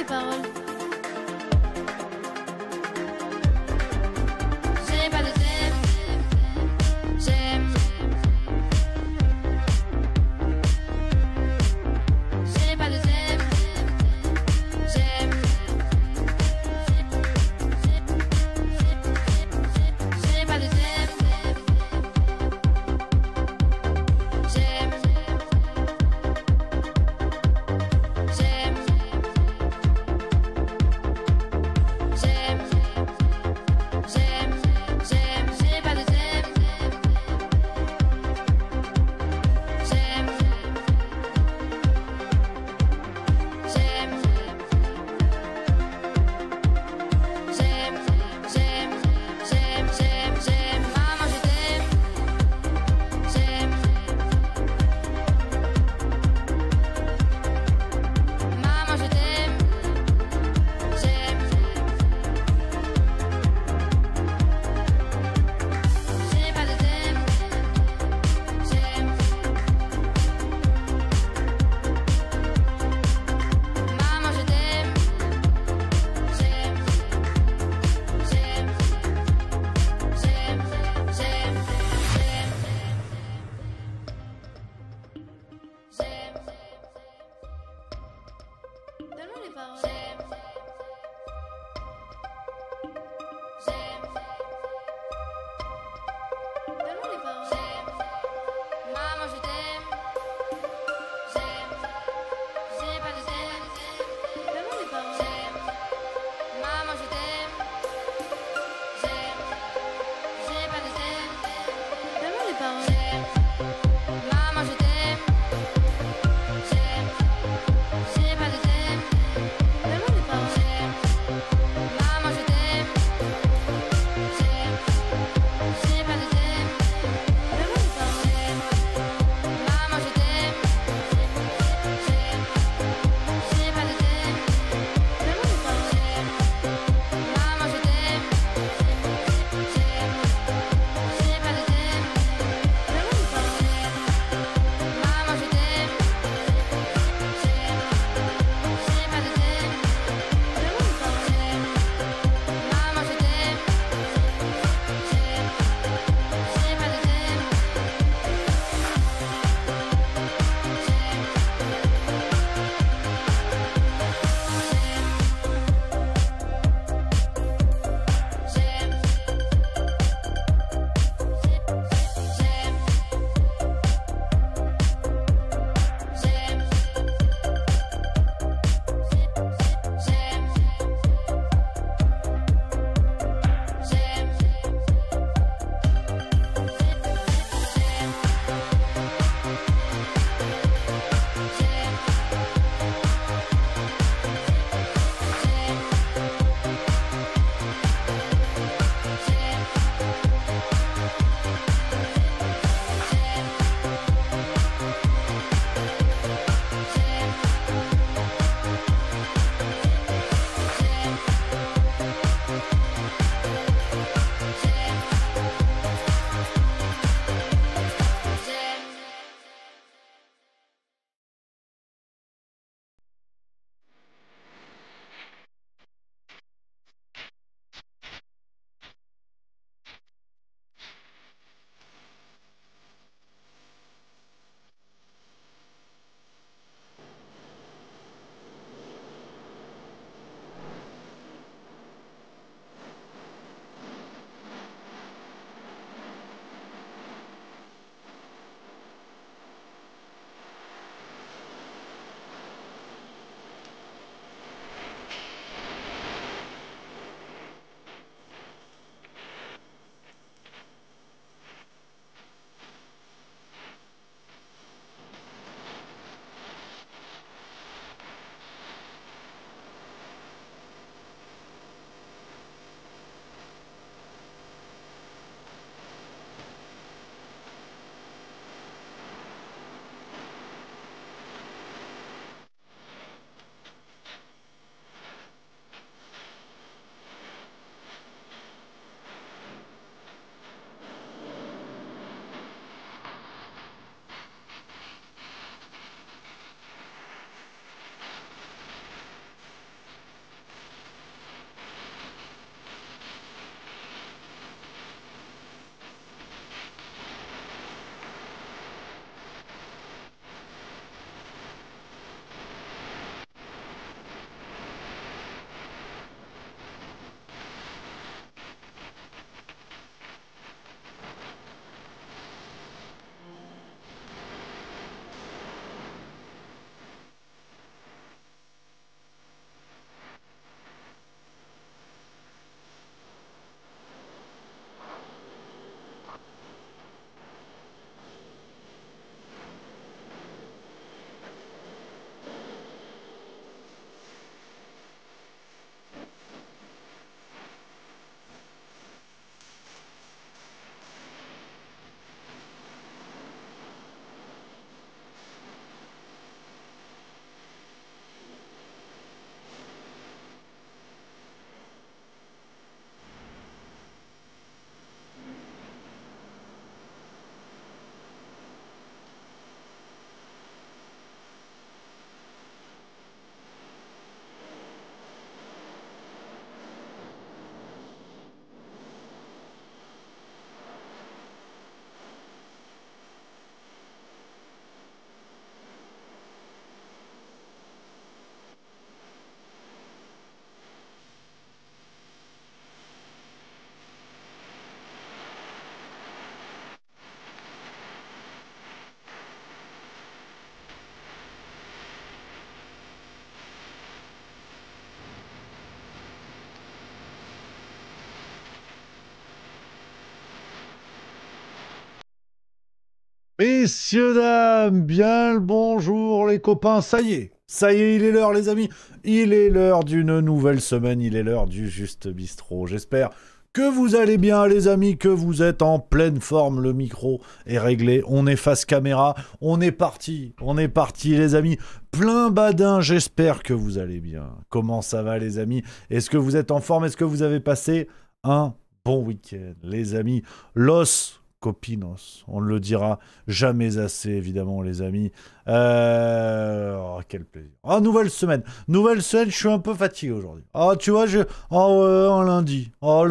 paroles. Donne-moi les paroles. Donne-moi les paroles. Maman, je t'aime. J'ai pas de thème. Donne-moi les paroles. Maman, je t'aime. J'ai pas de thème. Donne-moi les paroles. Maman, je t'aime. J'ai pas de thème. Messieurs, dames, bien le bonjour les copains, ça y est, il est l'heure les amis, il est l'heure d'une nouvelle semaine, il est l'heure du Juste Bistrot. J'espère que vous allez bien les amis, que vous êtes en pleine forme, le micro est réglé, on est face caméra, on est parti les amis, plein badin, j'espère que vous allez bien. Comment ça va les amis? Est-ce que vous êtes en forme? Est-ce que vous avez passé un bon week-end les amis? Los Copinos, on ne le dira jamais assez, évidemment, les amis. Oh, quel plaisir. Ah, nouvelle semaine, je suis un peu fatigué aujourd'hui. Ah, tu vois, oh, ouais, un lundi. Oh,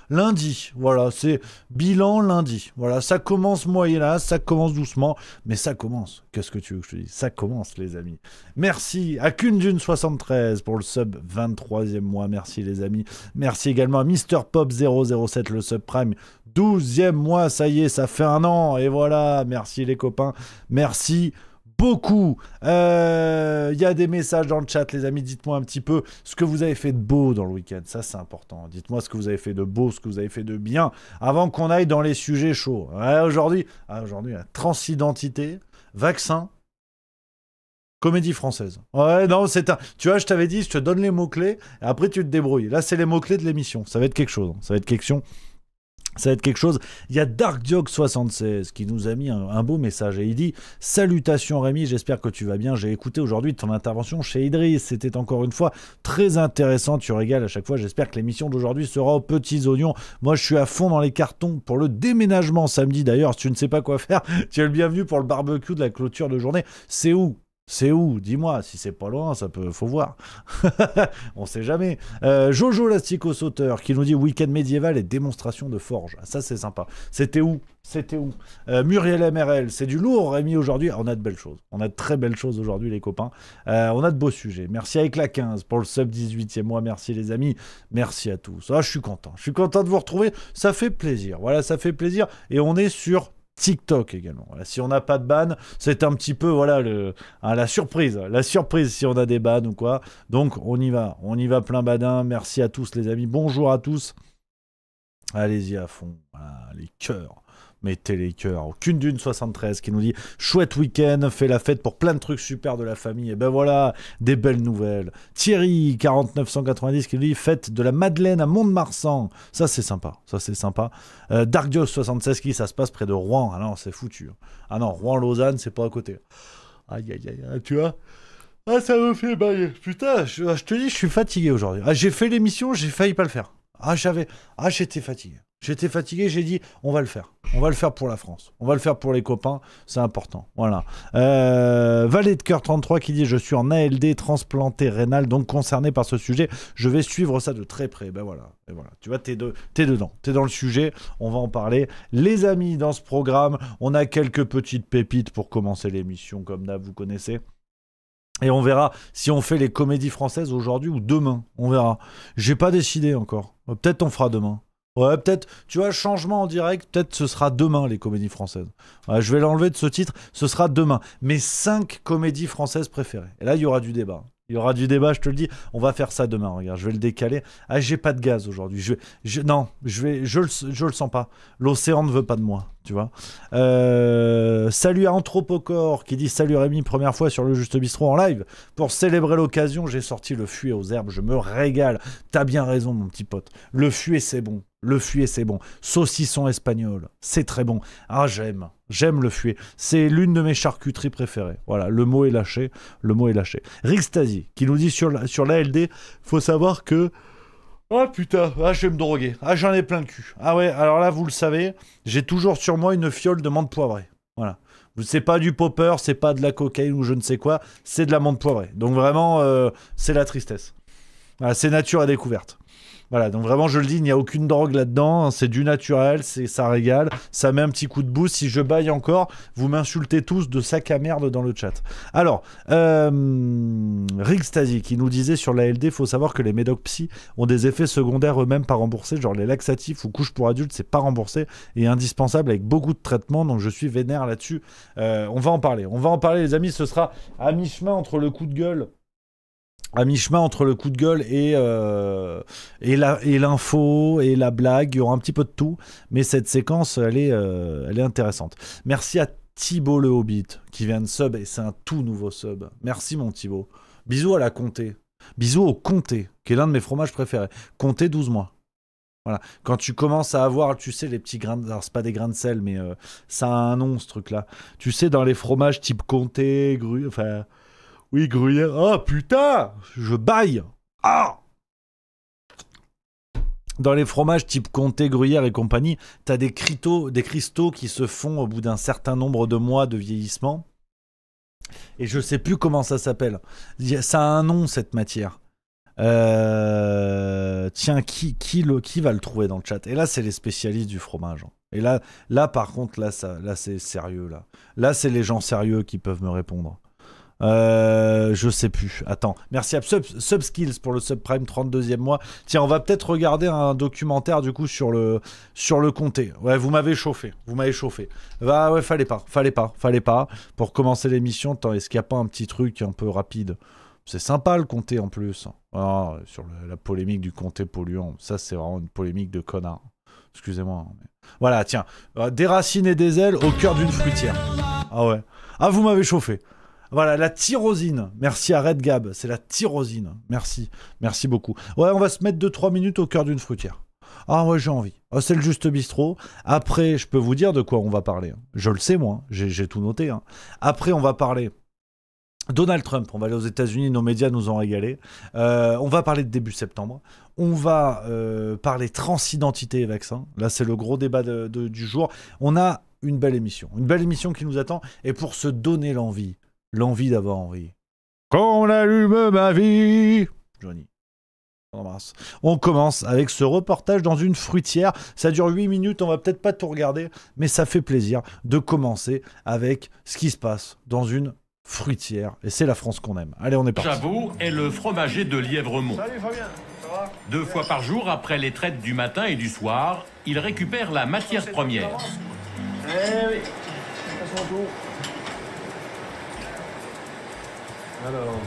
lundi, voilà, c'est bilan lundi. Voilà, ça commence moyen ça commence doucement, mais ça commence. Qu'est-ce que tu veux que je te dise? Ça commence, les amis. Merci à Kundune73 pour le sub 23e mois. Merci, les amis. Merci également à Mister Pop 007, le subprime 12e mois, ça y est, ça fait un an, et voilà, merci les copains, merci beaucoup. Il y a des messages dans le chat, les amis, dites-moi un petit peu ce que vous avez fait de beau dans le week-end, ça c'est important, dites-moi ce que vous avez fait de beau, ce que vous avez fait de bien, avant qu'on aille dans les sujets chauds. Ouais, aujourd'hui, la transidentité, vaccin, comédie française. Ouais, non, tu vois, je t'avais dit, je te donne les mots-clés, et après tu te débrouilles. Là, c'est les mots-clés de l'émission, ça va être quelque chose, ça va être quelque chose. Il y a DarkDiog76 qui nous a mis un beau message et il dit « Salutations Rémi, j'espère que tu vas bien. J'ai écouté aujourd'hui ton intervention chez Idriss. C'était encore une fois très intéressant. Tu régales à chaque fois. J'espère que l'émission d'aujourd'hui sera aux petits oignons. Moi, je suis à fond dans les cartons pour le déménagement samedi. D'ailleurs, si tu ne sais pas quoi faire, tu es le bienvenu pour le barbecue de la clôture de journée. C'est où ? C'est où? Dis-moi, si c'est pas loin, faut voir. On sait jamais. Jojo l'astico-sauteur qui nous dit week-end médiéval et démonstration de forge. Ça, c'est sympa. C'était où? Muriel MRL, c'est du lourd, Rémi, aujourd'hui. On a de belles choses. On a de très belles choses aujourd'hui, les copains. On a de beaux sujets. Merci avec la 15 pour le sub 18e mois. Merci, les amis. Merci à tous. Ah, je suis content. Je suis content de vous retrouver. Ça fait plaisir. Voilà, ça fait plaisir. Et on est sur TikTok également. Voilà, si on n'a pas de ban, c'est un petit peu voilà la surprise si on a des bans ou quoi. Donc on y va plein badin. Merci à tous les amis. Bonjour à tous. Allez-y à fond. Voilà, les cœurs. Mettez les cœurs. Kundune73 qui nous dit chouette week-end, fait la fête pour plein de trucs super de la famille. Et ben voilà, des belles nouvelles. Thierry 4990 qui nous dit fête de la Madeleine à Mont-de-Marsan. Ça c'est sympa. Darkdios76 qui ça se passe près de Rouen. Ah non, c'est foutu. Ah non, Rouen-Lausanne, c'est pas à côté. Aïe aïe aïe, tu vois. Ah ça me fait bailler. Putain, je te dis, je suis fatigué aujourd'hui. Ah, j'ai fait l'émission, j'ai failli pas le faire. J'étais fatigué. J'ai dit, on va le faire. On va le faire pour la France. On va le faire pour les copains. C'est important. Voilà. Valet de cœur 33 qui dit, je suis en ALD transplanté rénal, donc concerné par ce sujet. Je vais suivre ça de très près. Ben voilà. Et voilà. Tu vois, t'es dedans. T'es dans le sujet. On va en parler. Les amis, dans ce programme, on a quelques petites pépites pour commencer l'émission. Comme d'hab, vous connaissez. Et on verra si on fait les comédies françaises aujourd'hui ou demain. On verra. J'ai pas décidé encore. Peut-être on fera demain. Ouais, peut-être, tu vois, changement en direct, peut-être ce sera demain les comédies françaises. Ouais, je vais l'enlever de ce titre, ce sera demain. Mes 5 comédies françaises préférées. Et là, il y aura du débat. Il y aura du débat, je te le dis. On va faire ça demain. Regarde, je vais le décaler. Ah, j'ai pas de gaz aujourd'hui. Je le sens pas. L'océan ne veut pas de moi, tu vois. Salut à Anthropocore qui dit salut Rémi, première fois sur le Juste Bistrot en live. Pour célébrer l'occasion, j'ai sorti le fuet aux herbes. Je me régale. T'as bien raison, mon petit pote. Le fuet, c'est bon. Saucisson espagnol, c'est très bon. Ah, j'aime le fuet. C'est l'une de mes charcuteries préférées. Voilà, le mot est lâché. Rixtasi, qui nous dit sur l'ALD, faut savoir que... Oh putain, je vais me droguer. Ah, j'en ai plein le cul. Ah ouais, alors là, vous le savez, j'ai toujours sur moi une fiole de menthe poivrée. Voilà. C'est pas du popper, c'est pas de la cocaïne ou je ne sais quoi, c'est de la menthe poivrée. Donc vraiment, c'est la tristesse. Voilà, c'est nature à découverte. Voilà, donc vraiment, je le dis, il n'y a aucune drogue là-dedans, c'est du naturel, ça régale, ça met un petit coup de boost. Si je baille encore, vous m'insultez tous de sac à merde dans le chat. Alors, Rixtasi qui nous disait sur la LD, faut savoir que les médocs psy ont des effets secondaires eux-mêmes pas remboursés, genre les laxatifs ou couches pour adultes, c'est pas remboursé et indispensable avec beaucoup de traitements, donc je suis vénère là-dessus. On va en parler les amis, ce sera à mi-chemin entre le coup de gueule à mi-chemin entre le coup de gueule et l'info et la blague. Il y aura un petit peu de tout, mais cette séquence, elle est intéressante. Merci à Thibaut le Hobbit qui vient de sub, et c'est un tout nouveau sub. Merci mon Thibaut. Bisous à la Comté. Bisous au Comté, qui est l'un de mes fromages préférés. Comté 12 mois. Voilà. Quand tu commences à avoir, tu sais, les petits grains de... Alors, c'est pas des grains de sel, mais ça a un nom, ce truc-là. Tu sais, dans les fromages type Comté, enfin... Oui, gruyère. Oh, putain! Je baille! Ah! Dans les fromages type Comté, gruyère et compagnie, t'as des cristaux qui se font au bout d'un certain nombre de mois de vieillissement. Et je sais plus comment ça s'appelle. Ça a un nom, cette matière. Tiens, qui va le trouver dans le chat? Et là, c'est les spécialistes du fromage. Et là par contre, là c'est sérieux. Là, c'est les gens sérieux qui peuvent me répondre. Je sais plus. Attends. Merci à Subskills pour le subprime 32e mois. Tiens, on va peut-être regarder un documentaire du coup sur le comté. Ouais, vous m'avez chauffé. Bah ouais, fallait pas. Pour commencer l'émission, attends, est-ce qu'il n'y a pas un petit truc un peu rapide? C'est sympa le comté en plus. Ah, sur la polémique du comté polluant. Ça, c'est vraiment une polémique de connard. Excusez-moi. Mais... Voilà, tiens. Des racines et des ailes au cœur d'une fruitière. Ah ouais. Ah, vous m'avez chauffé. Voilà, la tyrosine. Merci à Red Gab. C'est la tyrosine. Merci. Merci beaucoup. Ouais, on va se mettre 2-3 minutes au cœur d'une fruitière. Ah ouais, j'ai envie. Oh, c'est le Juste Bistrot. Après, je peux vous dire de quoi on va parler. Je le sais, moi. J'ai tout noté. Hein. Après, on va parler... Donald Trump, on va aller aux États-Unis, nos médias nous ont régalé. On va parler de début septembre. On va parler transidentité et vaccins. Là, c'est le gros débat du jour. On a une belle émission qui nous attend. Et pour se donner l'envie d'avoir envie. Quand on allume ma vie, Johnny. On commence avec ce reportage dans une fruitière. Ça dure 8 minutes, on va peut-être pas tout regarder, mais ça fait plaisir de commencer avec ce qui se passe dans une fruitière, et c'est la France qu'on aime. Allez, on est parti. Chabot est le fromager de Lièvremont. Salut Fabien, ça va? 2 fois par jour, après les traites du matin et du soir, il récupère la matière première. Eh oui, à son tour. Alors,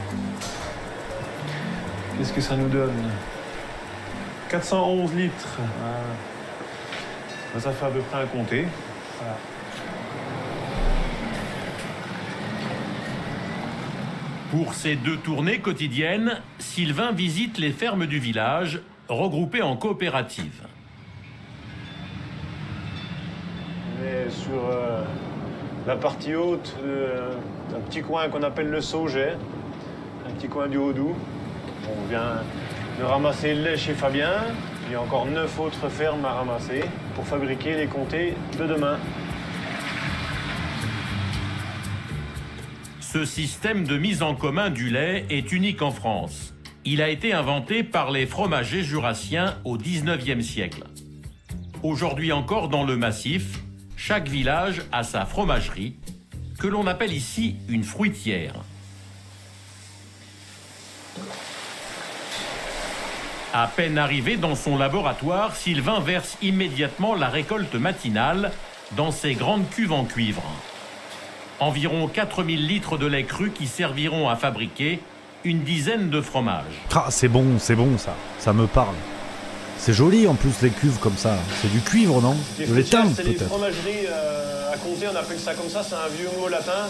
qu'est-ce que ça nous donne? 411 litres. Ça fait à peu près un comté. Voilà. Pour ces 2 tournées quotidiennes, Sylvain visite les fermes du village, regroupées en coopératives. On est sur la partie haute d'un petit coin qu'on appelle le Sauget, un petit coin du Haut-Doubs. On vient de ramasser le lait chez Fabien. Il y a encore 9 autres fermes à ramasser pour fabriquer les comtés de demain. Ce système de mise en commun du lait est unique en France. Il a été inventé par les fromagers jurassiens au 19e siècle. Aujourd'hui encore dans le massif, chaque village a sa fromagerie, que l'on appelle ici une fruitière. À peine arrivé dans son laboratoire, Sylvain verse immédiatement la récolte matinale dans ses grandes cuves en cuivre. Environ 4000 litres de lait cru qui serviront à fabriquer une dizaine de fromages. Ah, c'est bon ça. Ça me parle. C'est joli en plus les cuves comme ça. C'est du cuivre, non? De l'étain C'est les peut-être. fromageries à comté, on appelle ça comme ça, c'est un vieux mot latin.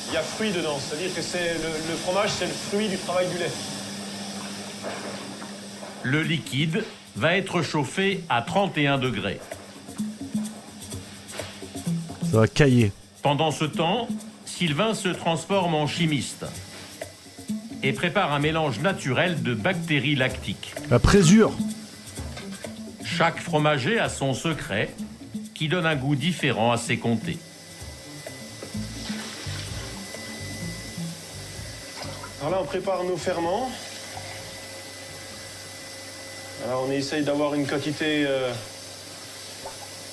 Il y a fruit dedans, c'est-à-dire que c'est le fromage, c'est le fruit du travail du lait. Le liquide va être chauffé à 31 degrés. Ça va cailler. Pendant ce temps, Sylvain se transforme en chimiste et prépare un mélange naturel de bactéries lactiques. La présure. Chaque fromager a son secret qui donne un goût différent à ses comtés. Alors là, on prépare nos ferments. Alors on essaye d'avoir une quantité,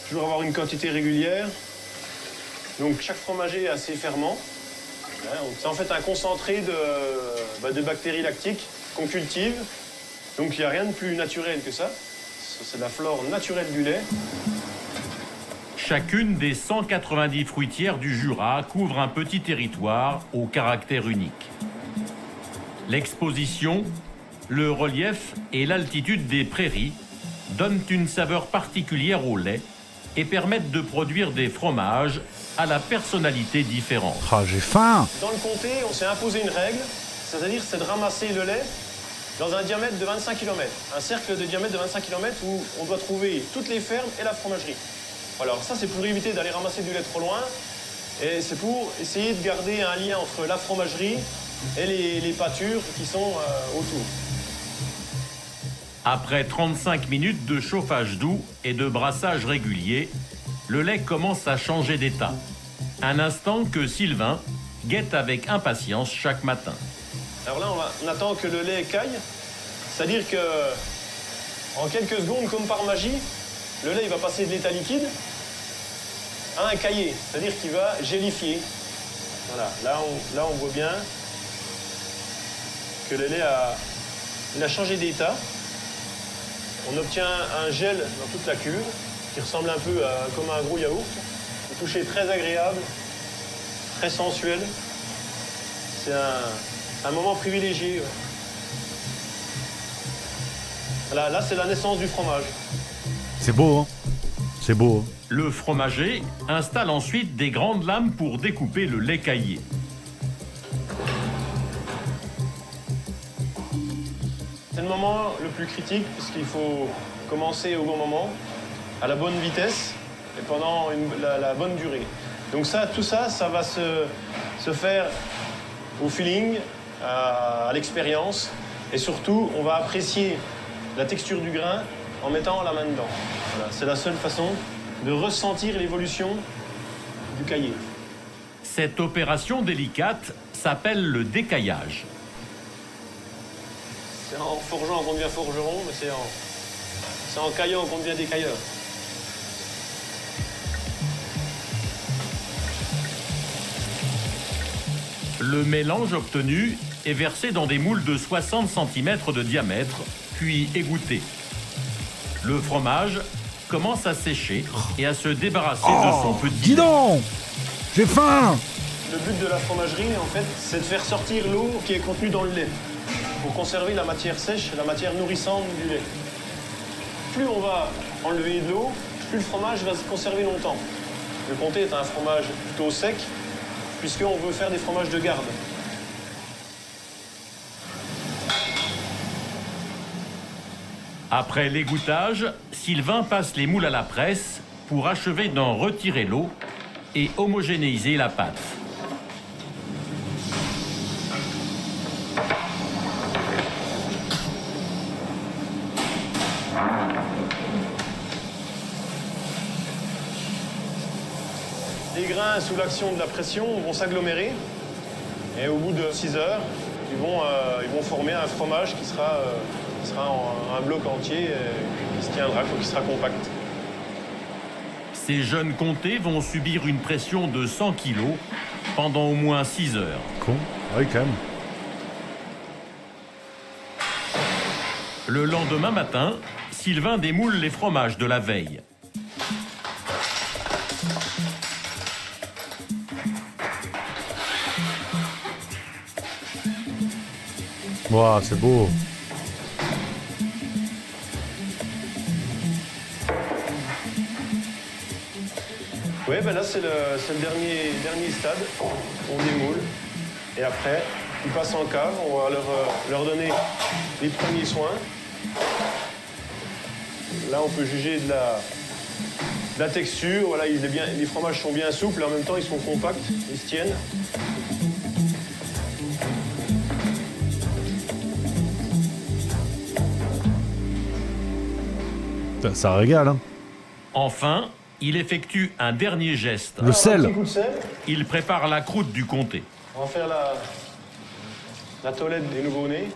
toujours avoir une quantité régulière. Donc chaque fromager a ses ferments. C'est en fait un concentré de bactéries lactiques qu'on cultive. Donc il n'y a rien de plus naturel que ça. C'est la flore naturelle du lait. Chacune des 190 fruitières du Jura couvre un petit territoire au caractère unique. L'exposition, le relief et l'altitude des prairies donnent une saveur particulière au lait et permettent de produire des fromages à la personnalité différente. Ah, j'ai faim. Dans le comté, on s'est imposé une règle, c'est-à-dire c'est de ramasser le lait dans un diamètre de 25 km. Un cercle de diamètre de 25 km où on doit trouver toutes les fermes et la fromagerie. Alors ça, c'est pour éviter d'aller ramasser du lait trop loin et c'est pour essayer de garder un lien entre la fromagerie et les pâtures qui sont autour. Après 35 minutes de chauffage doux et de brassage régulier, le lait commence à changer d'état. Un instant que Sylvain guette avec impatience chaque matin. Alors là, on attend que le lait caille, c'est-à-dire que en quelques secondes, comme par magie, le lait il va passer de l'état liquide à un caillé, c'est-à-dire qu'il va gélifier. Voilà, là on voit bien que le lait a changé d'état. On obtient un gel dans toute la cuve qui ressemble un peu comme un gros yaourt. Le toucher est très agréable, très sensuel. C'est un moment privilégié. Ouais. Voilà, là, c'est la naissance du fromage. C'est beau, hein. C'est beau. Hein. Le fromager installe ensuite des grandes lames pour découper le lait caillé. C'est le moment le plus critique puisqu'il faut commencer au bon moment, à la bonne vitesse et pendant la bonne durée. Donc ça, tout ça, ça va se faire au feeling, à l'expérience et surtout, on va apprécier la texture du grain en mettant la main dedans. Voilà, c'est la seule façon de ressentir l'évolution du caillé. Cette opération délicate s'appelle le décaillage. C'est en forgeant qu'on devient forgeron, mais c'est en caillant qu'on devient décailleur. Le mélange obtenu est versé dans des moules de 60 cm de diamètre, puis égoutté. Le fromage commence à sécher et à se débarrasser de son petit Dis lait. donc. J'ai faim. Le but de la fromagerie, en fait, c'est de faire sortir l'eau qui est contenue dans le lait pour conserver la matière sèche, la matière nourrissante du lait. Plus on va enlever de l'eau, plus le fromage va se conserver longtemps. Le comté est un fromage plutôt sec, puisqu'on veut faire des fromages de garde. Après l'égouttage, Sylvain passe les moules à la presse pour achever d'en retirer l'eau et homogénéiser la pâte. Les grains, sous l'action de la pression, vont s'agglomérer. Et au bout de 6 heures, ils vont former un fromage qui sera un bloc entier, qui se tiendra, qui sera compact. Ces jeunes comtés vont subir une pression de 100 kg pendant au moins 6 heures. Con. Oui, quand même. Le lendemain matin, Sylvain démoule les fromages de la veille. Waouh, c'est beau. Oui, ben là, c'est le dernier stade. On démoule. Et après, ils passent en cave. On va leur donner les premiers soins. Là, on peut juger de la texture. Voilà, les fromages sont bien souples. En même temps, ils sont compacts. Ils se tiennent. Ça régale, hein. Enfin, il effectue un dernier geste. Le sel. Un petit coup de sel. Il prépare la croûte du comté. On va faire la toilette des nouveau-nés.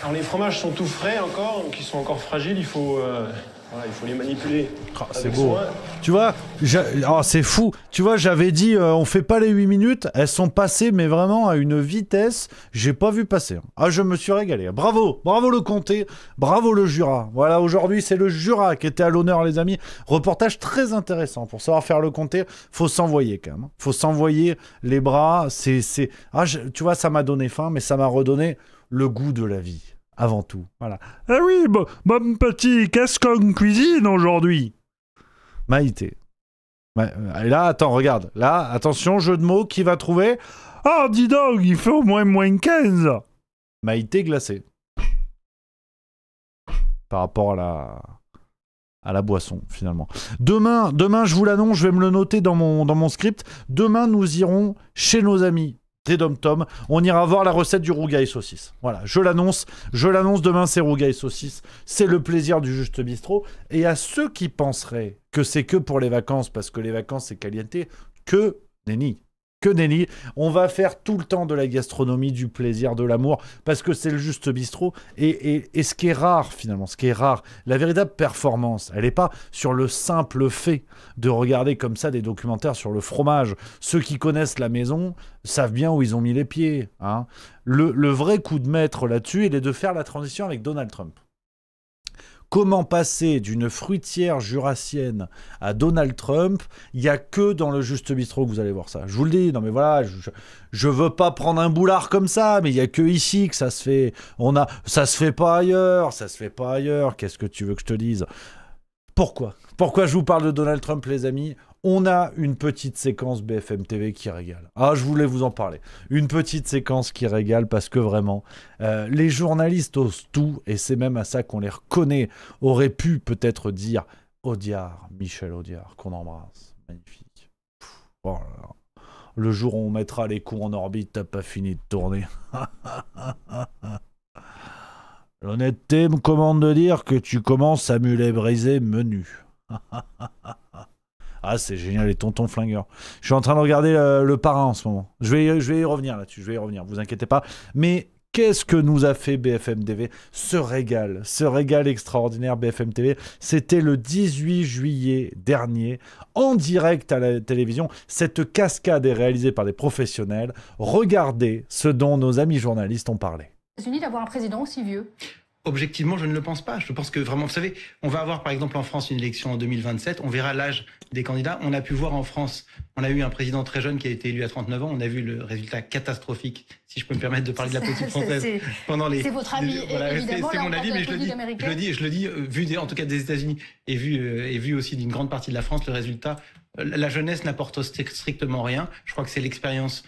Alors les fromages sont tout frais encore, donc ils sont encore fragiles, il faut les manipuler. Oh, c'est avec beau. soin. Tu vois, c'est fou. Tu vois, j'avais dit, on fait pas les 8 minutes. Elles sont passées, mais vraiment à une vitesse, j'ai pas vu passer. Ah, je me suis régalé. Bravo, bravo le comté, bravo le Jura. Voilà, aujourd'hui, c'est le Jura qui était à l'honneur, les amis. Reportage très intéressant. Pour savoir faire le comté, faut s'envoyer quand même. Faut s'envoyer les bras. Tu vois, ça m'a donné faim, mais ça m'a redonné le goût de la vie. Avant tout, voilà. Ah oui, mon petit, qu'est-ce qu'on cuisine aujourd'hui? Maïté. Et là, attends, regarde. Là, attention, jeu de mots, qui va trouver? Ah, dis donc, il fait au moins 15. Maïté glacée. Par rapport à la boisson, finalement. Demain, je vous l'annonce, je vais me le noter dans mon script. Demain, nous irons chez nos amis des Dom-Tom. On ira voir la recette du rougail saucisse. Voilà, je l'annonce demain, c'est rougail saucisse. C'est le plaisir du Juste Bistrot. Et à ceux qui penseraient que c'est que pour les vacances, parce que les vacances c'est caliente, que nenni. Que nenni. On va faire tout le temps de la gastronomie, du plaisir, de l'amour, parce que c'est le Juste Bistrot. Et ce qui est rare, finalement, la véritable performance, elle n'est pas sur le simple fait de regarder comme ça des documentaires sur le fromage. Ceux qui connaissent la maison savent bien où ils ont mis les pieds. Hein. Le vrai coup de maître là-dessus, il est de faire la transition avec Donald Trump. Comment passer d'une fruitière jurassienne à Donald Trump? Il n'y a que dans le Juste Bistrot que vous allez voir ça. Je vous le dis, non mais voilà, je veux pas prendre un boulard comme ça, mais il n'y a que ici que ça se fait. Ça se fait pas ailleurs, Qu'est-ce que tu veux que je te dise? Pourquoi je vous parle de Donald Trump, les amis? On a une petite séquence BFM TV qui régale. Ah, je voulais vous en parler. Une petite séquence qui régale parce que vraiment, les journalistes osent tout, et c'est même à ça qu'on les reconnaît, auraient pu peut-être dire Audiard, Michel Audiard, qu'on embrasse. Magnifique. Oh là là. Le jour où on mettra les coups en orbite, t'as pas fini de tourner. L'honnêteté me commande de dire que tu commences à mulet brisé menu. Ah, c'est génial, les tontons flingueurs. Je suis en train de regarder le Parrain en ce moment. Je vais y revenir là-dessus, vous inquiétez pas. Mais qu'est-ce que nous a fait BFM TV? Ce régal extraordinaire BFM TV, c'était le 18 juillet dernier, en direct à la télévision. Cette cascade est réalisée par des professionnels. Regardez ce dont nos amis journalistes ont parlé. États-Unis d'avoir un président aussi vieux? Objectivement, je ne le pense pas. Je pense que vraiment, vous savez, on va avoir par exemple en France une élection en 2027, on verra l'âge des candidats. On a pu voir en France, on a eu un président très jeune qui a été élu à 39 ans, on a vu le résultat catastrophique, si je peux me permettre de parler de la politique française. C'est votre avis, voilà, évidemment. c'est mon avis, mais je le dis, vu en tout cas des États-Unis et vu aussi d'une grande partie de la France, le résultat, la jeunesse n'apporte strictement rien. Je crois que c'est l'expérience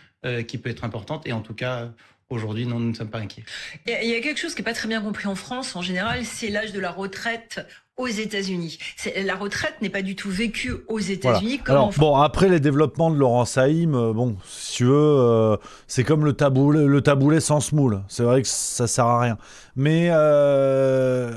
qui peut être importante, et en tout cas... Aujourd'hui, non, nous ne sommes pas inquiets. Il y a quelque chose qui n'est pas très bien compris en France, en général, c'est l'âge de la retraite aux États-Unis. La retraite n'est pas du tout vécue aux États-Unis comme en France. Bon, après les développements de Laurent Saïm, bon, si tu veux, c'est comme le taboulet sans semoule. C'est vrai que ça sert à rien. Mais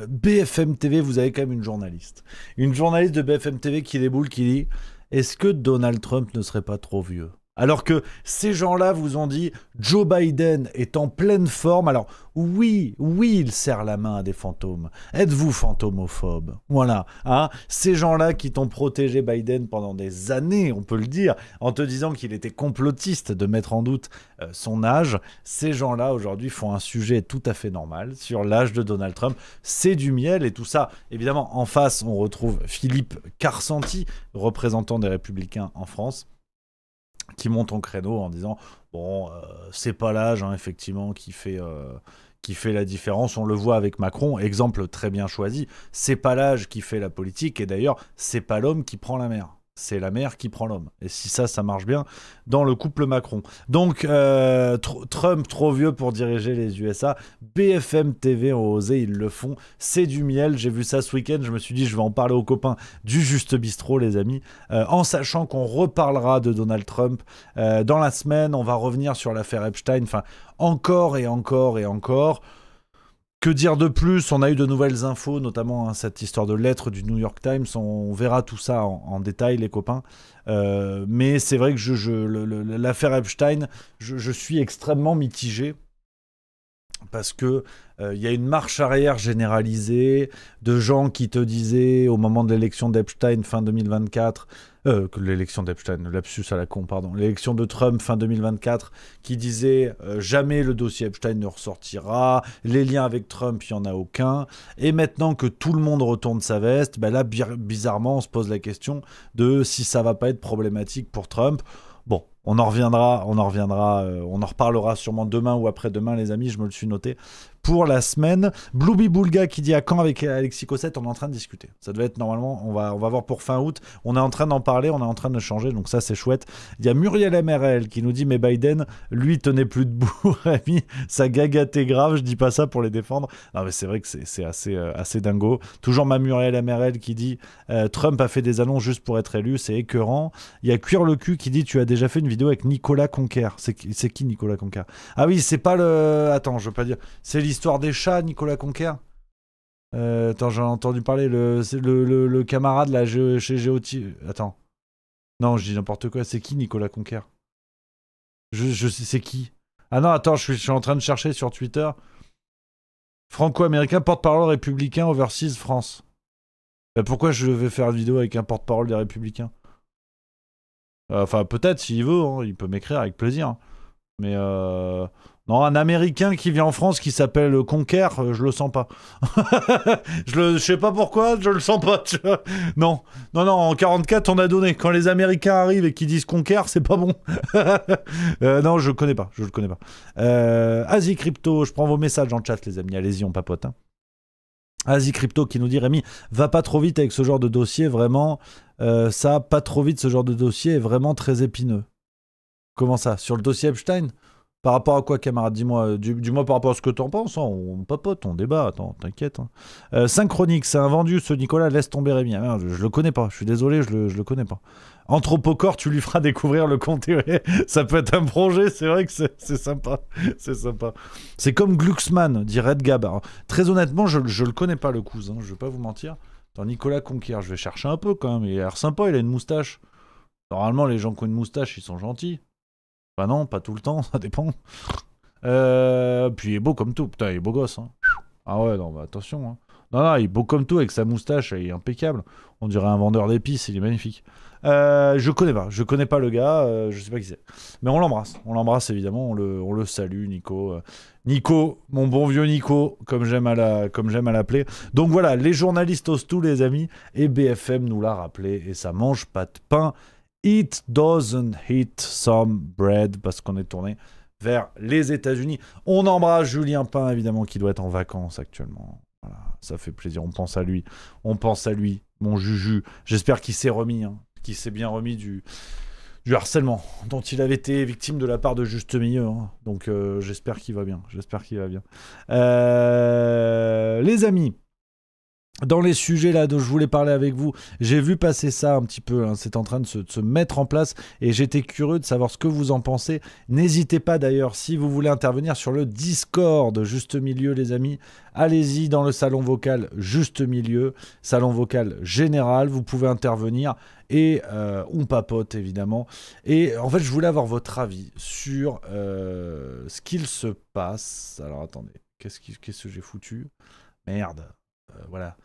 BFM TV, vous avez quand même une journaliste de BFM TV qui déboule, qui dit: est-ce que Donald Trump ne serait pas trop vieux? Alors que ces gens-là vous ont dit Joe Biden est en pleine forme. Alors oui, il serre la main à des fantômes. Êtes-vous fantomophobe? Voilà. Hein, ces gens-là qui t'ont protégé Biden pendant des années, on peut le dire, en te disant qu'il était complotiste de mettre en doute son âge. Ces gens-là aujourd'hui font un sujet tout à fait normal sur l'âge de Donald Trump. C'est du miel et tout ça. Évidemment, en face, on retrouve Philippe Carsanti, représentant des Républicains en France, qui monte en créneau en disant bon, c'est pas l'âge, hein, effectivement, qui fait la différence. On le voit avec Macron, exemple très bien choisi. C'est pas l'âge qui fait la politique, et d'ailleurs c'est pas l'homme qui prend la mer, c'est la mer qui prend l'homme. Et si ça marche bien dans le couple Macron. Donc Trump trop vieux pour diriger les USA. BFM TV ont osé, ils le font. C'est du miel. J'ai vu ça ce week-end. Je me suis dit, je vais en parler aux copains du Juste Bistrot, les amis. En sachant qu'on reparlera de Donald Trump dans la semaine. On va revenir sur l'affaire Epstein. Enfin, encore et encore et encore. Que dire de plus? On a eu de nouvelles infos, notamment cette histoire de lettre du New York Times. On verra tout ça en détail, les copains. Mais c'est vrai que l'affaire Epstein, je suis extrêmement mitigé. parce que il y a une marche arrière généralisée de gens qui te disaient au moment de l'élection d'Epstein fin 2024, que l'élection d'Epstein, lapsus à la con, pardon, l'élection de Trump fin 2024, qui disaient jamais le dossier Epstein ne ressortira, les liens avec Trump, il n'y en a aucun, et maintenant que tout le monde retourne sa veste, ben là, bizarrement, on se pose la question de si ça va pas être problématique pour Trump. Bon, on en reviendra, on en reparlera sûrement demain ou après-demain, les amis, je me le suis noté. Pour la semaine, Blooby Boulga qui dit à quand avec Alexis Cossette, on est en train de discuter. Ça devait être normalement, on va voir pour fin août. On est en train d'en parler, on est en train de changer, donc ça c'est chouette. Il y a Muriel MRL qui nous dit mais Biden, lui tenait plus debout, Rémi, ça gagatait grave, je dis pas ça pour les défendre. Non mais c'est vrai que c'est assez dingo. Toujours ma Muriel MRL qui dit Trump a fait des annonces juste pour être élu, c'est écœurant. Il y a Cuire le cul qui dit tu as déjà fait une vidéo avec Nicolas Conquer. C'est qui Nicolas Conquer? Ah oui, c'est pas le... Attends, je veux pas dire... C'est l'histoire des chats, Nicolas Conquer. Attends, j'en ai entendu parler. C'est le camarade là, chez Géoti. Attends. Non, je dis n'importe quoi. C'est qui Nicolas Conquer? Je sais c'est qui. Ah non, attends, je suis en train de chercher sur Twitter. Franco-américain, porte-parole républicain, Overseas France. Pourquoi je vais faire une vidéo avec un porte-parole des républicains? Enfin, peut-être, s'il veut, hein, il peut m'écrire avec plaisir. Mais non, un Américain qui vient en France qui s'appelle Conquer, je le sens pas. Je sais pas pourquoi, je le sens pas. Tu vois. Non, en 44, on a donné. Quand les Américains arrivent et qu'ils disent Conquer, c'est pas bon. Non, je le connais pas. Asie Crypto, je prends vos messages en chat, les amis. Allez-y, on papote. Hein. Asie Crypto qui nous dit Rémi, va pas trop vite avec ce genre de dossier, vraiment. Ça, pas trop vite, ce genre de dossier est vraiment très épineux. Comment ça? Sur le dossier Epstein? Par rapport à quoi, camarade? Dis-moi, dis-moi par rapport à ce que t'en penses. Hein. On papote, on débat. Attends, t'inquiète. Hein. Synchronique, c'est un vendu, ce Nicolas. Laisse tomber Rémi. Ah, merde, je le connais pas. Je suis désolé, je le connais pas. Anthropocore, tu lui feras découvrir le compte. Ça peut être un projet, c'est vrai que c'est sympa. C'est sympa. C'est comme Glucksmann, dit Red Gab. Alors, très honnêtement, je le connais pas, le cousin. Je vais pas vous mentir. Attends, Nicolas Conquer, je vais chercher un peu quand même. Il a l'air sympa, il a une moustache. Normalement, les gens qui ont une moustache, ils sont gentils. Bah non, pas tout le temps, ça dépend. Puis il est beau comme tout. Putain, il est beau gosse. Hein. Ah ouais, non, bah attention. Hein. Non, il est beau comme tout avec sa moustache, il est impeccable. On dirait un vendeur d'épices, il est magnifique. Je connais pas le gars, je sais pas qui c'est. Mais on l'embrasse évidemment, on le salue, Nico. Nico, mon bon vieux Nico, comme j'aime à l'appeler. Donc voilà, les journalistes osent tout, les amis, et BFM nous l'a rappelé, et ça mange pas de pain. It doesn't hit some bread, parce qu'on est tourné vers les États-Unis. On embrasse Julien Pain, évidemment, qui doit être en vacances actuellement. Voilà, ça fait plaisir, on pense à lui, mon Juju. J'espère qu'il s'est remis, hein, qu'il s'est bien remis du harcèlement dont il avait été victime de la part de Juste Milieu. Hein. Donc j'espère qu'il va bien, les amis, dans les sujets là dont je voulais parler avec vous, j'ai vu passer ça un petit peu, hein, c'est en train de se mettre en place et j'étais curieux de savoir ce que vous en pensez. N'hésitez pas d'ailleurs, si vous voulez intervenir sur le Discord Juste Milieu, les amis, allez-y dans le salon vocal Juste Milieu, salon vocal général, vous pouvez intervenir et on papote évidemment. Et en fait, je voulais avoir votre avis sur ce qu'il se passe. Alors attendez, qu'est-ce que j'ai foutu? Merde. Voilà.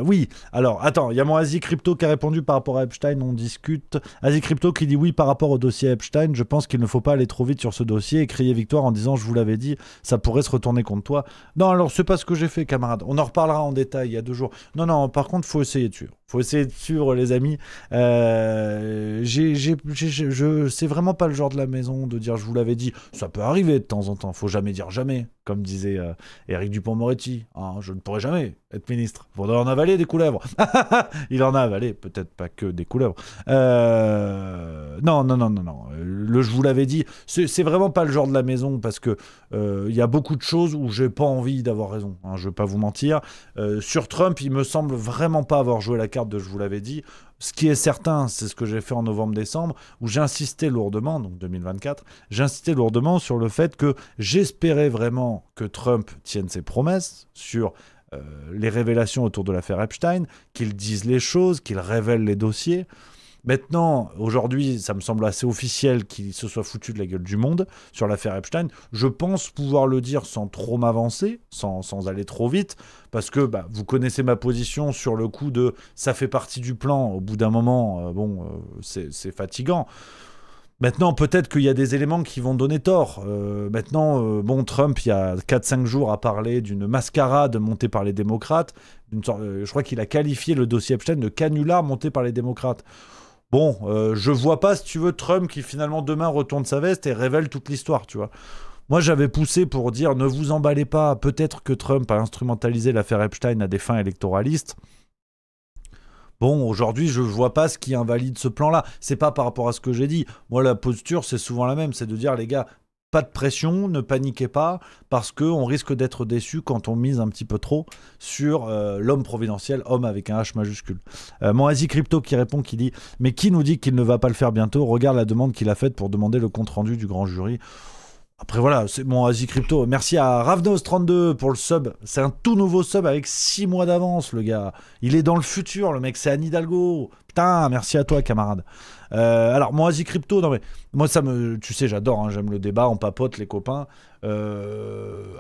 Oui, alors, attends, il y a mon Asie Crypto qui a répondu par rapport à Epstein, on discute. Asie Crypto qui dit oui par rapport au dossier Epstein, je pense qu'il ne faut pas aller trop vite sur ce dossier et crier victoire en disant je vous l'avais dit, ça pourrait se retourner contre toi. Non, alors c'est pas ce que j'ai fait, camarade. On en reparlera en détail il y a 2 jours. Non, par contre, faut essayer de suivre. Faut essayer de suivre, les amis. C'est vraiment pas le genre de la maison de dire je vous l'avais dit. Ça peut arriver de temps en temps. Faut jamais dire jamais, comme disait Éric Dupond-Moretti. Hein, je ne pourrai jamais être ministre. Faudrait en avaler des couleuvres. Il en a avalé, peut-être pas que des couleuvres. Non. Le je vous l'avais dit, c'est vraiment pas le genre de la maison parce que y a beaucoup de choses où j'ai pas envie d'avoir raison. Hein, je vais pas vous mentir. Sur Trump, il me semble vraiment pas avoir joué la carte de je vous l'avais dit. Ce qui est certain, c'est ce que j'ai fait en novembre-décembre, où j'insistais lourdement, donc 2024, j'insistais lourdement sur le fait que j'espérais vraiment que Trump tienne ses promesses sur les révélations autour de l'affaire Epstein, qu'il dise les choses, qu'il révèle les dossiers. Maintenant, aujourd'hui, ça me semble assez officiel qu'il se soit foutu de la gueule du monde sur l'affaire Epstein. Je pense pouvoir le dire sans trop m'avancer, sans aller trop vite, parce que vous connaissez ma position sur le coup de ça fait partie du plan. Au bout d'un moment, c'est fatigant. Maintenant, peut-être qu'il y a des éléments qui vont donner tort. Trump, il y a 4-5 jours, a parlé d'une mascarade montée par les démocrates. Je crois qu'il a qualifié le dossier Epstein de canular monté par les démocrates. Je vois pas, si tu veux, Trump qui finalement demain retourne sa veste et révèle toute l'histoire, tu vois. Moi, j'avais poussé pour dire ne vous emballez pas, peut-être que Trump a instrumentalisé l'affaire Epstein à des fins électoralistes. Aujourd'hui, je vois pas ce qui invalide ce plan-là. C'est pas par rapport à ce que j'ai dit. Moi, la posture, c'est souvent la même. C'est de dire, les gars, pas de pression, ne paniquez pas, parce qu'on risque d'être déçus quand on mise un petit peu trop sur l'homme providentiel, homme avec un H majuscule. Mon Asie Crypto qui répond, qui dit « Mais qui nous dit qu'il ne va pas le faire bientôt ? Regarde la demande qu'il a faite pour demander le compte-rendu du grand jury. » Après voilà, c'est mon Asie Crypto. Merci à Ravnos32 pour le sub. C'est un tout nouveau sub avec 6 mois d'avance, le gars. Il est dans le futur, le mec, c'est Anne Hidalgo. Putain, merci à toi, camarade. Alors, mon Asie Crypto, non mais, moi, tu sais, j'adore, hein, j'aime le débat, on papote, les copains.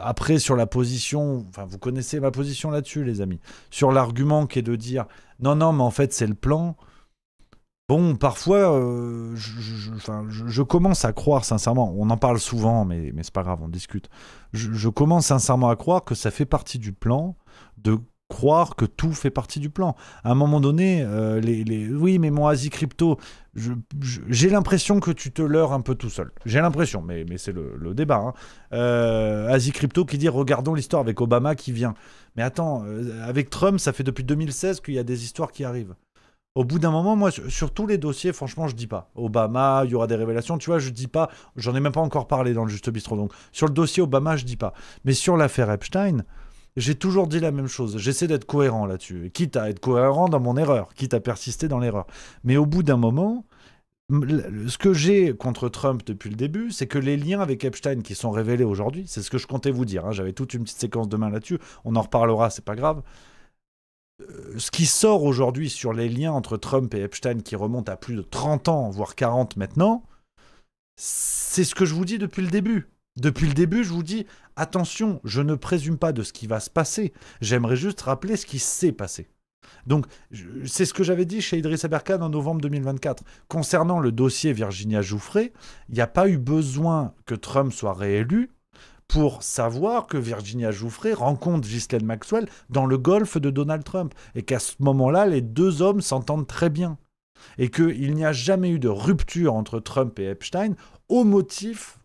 Après, sur la position, vous connaissez ma position là-dessus, les amis. Sur l'argument qui est de dire, non, mais en fait, c'est le plan. Parfois, je commence à croire sincèrement, on en parle souvent, mais c'est pas grave, on discute. Je commence sincèrement à croire que ça fait partie du plan, de croire que tout fait partie du plan. À un moment donné, oui, mais mon Asie Crypto, j'ai l'impression que tu te leurres un peu tout seul. J'ai l'impression, mais c'est le débat. Hein. Asie Crypto qui dit, regardons l'histoire avec Obama qui vient. Mais attends, avec Trump, ça fait depuis 2016 qu'il y a des histoires qui arrivent. Au bout d'un moment, moi, sur tous les dossiers, franchement, je dis pas. Obama, il y aura des révélations, tu vois, je dis pas. J'en ai même pas encore parlé dans le Juste Bistrot. Donc, sur le dossier Obama, je dis pas. Mais sur l'affaire Epstein, j'ai toujours dit la même chose. J'essaie d'être cohérent là-dessus. Quitte à être cohérent dans mon erreur, quitte à persister dans l'erreur. Mais au bout d'un moment, ce que j'ai contre Trump depuis le début, c'est que les liens avec Epstein qui sont révélés aujourd'hui, c'est ce que je comptais vous dire. Hein, j'avais toute une petite séquence demain là-dessus. On en reparlera, c'est pas grave. Ce qui sort aujourd'hui sur les liens entre Trump et Epstein qui remontent à plus de 30 ans, voire 40 maintenant, c'est ce que je vous dis depuis le début. Depuis le début, je vous dis, attention, je ne présume pas de ce qui va se passer. J'aimerais juste rappeler ce qui s'est passé. Donc, c'est ce que j'avais dit chez Idriss Aberkan en novembre 2024. Concernant le dossier Virginia Giuffre, il n'y a pas eu besoin que Trump soit réélu pour savoir que Virginia Giuffre rencontre Ghislaine Maxwell dans le golf de Donald Trump et qu'à ce moment-là, les deux hommes s'entendent très bien et qu'il n'y a jamais eu de rupture entre Trump et Epstein au motif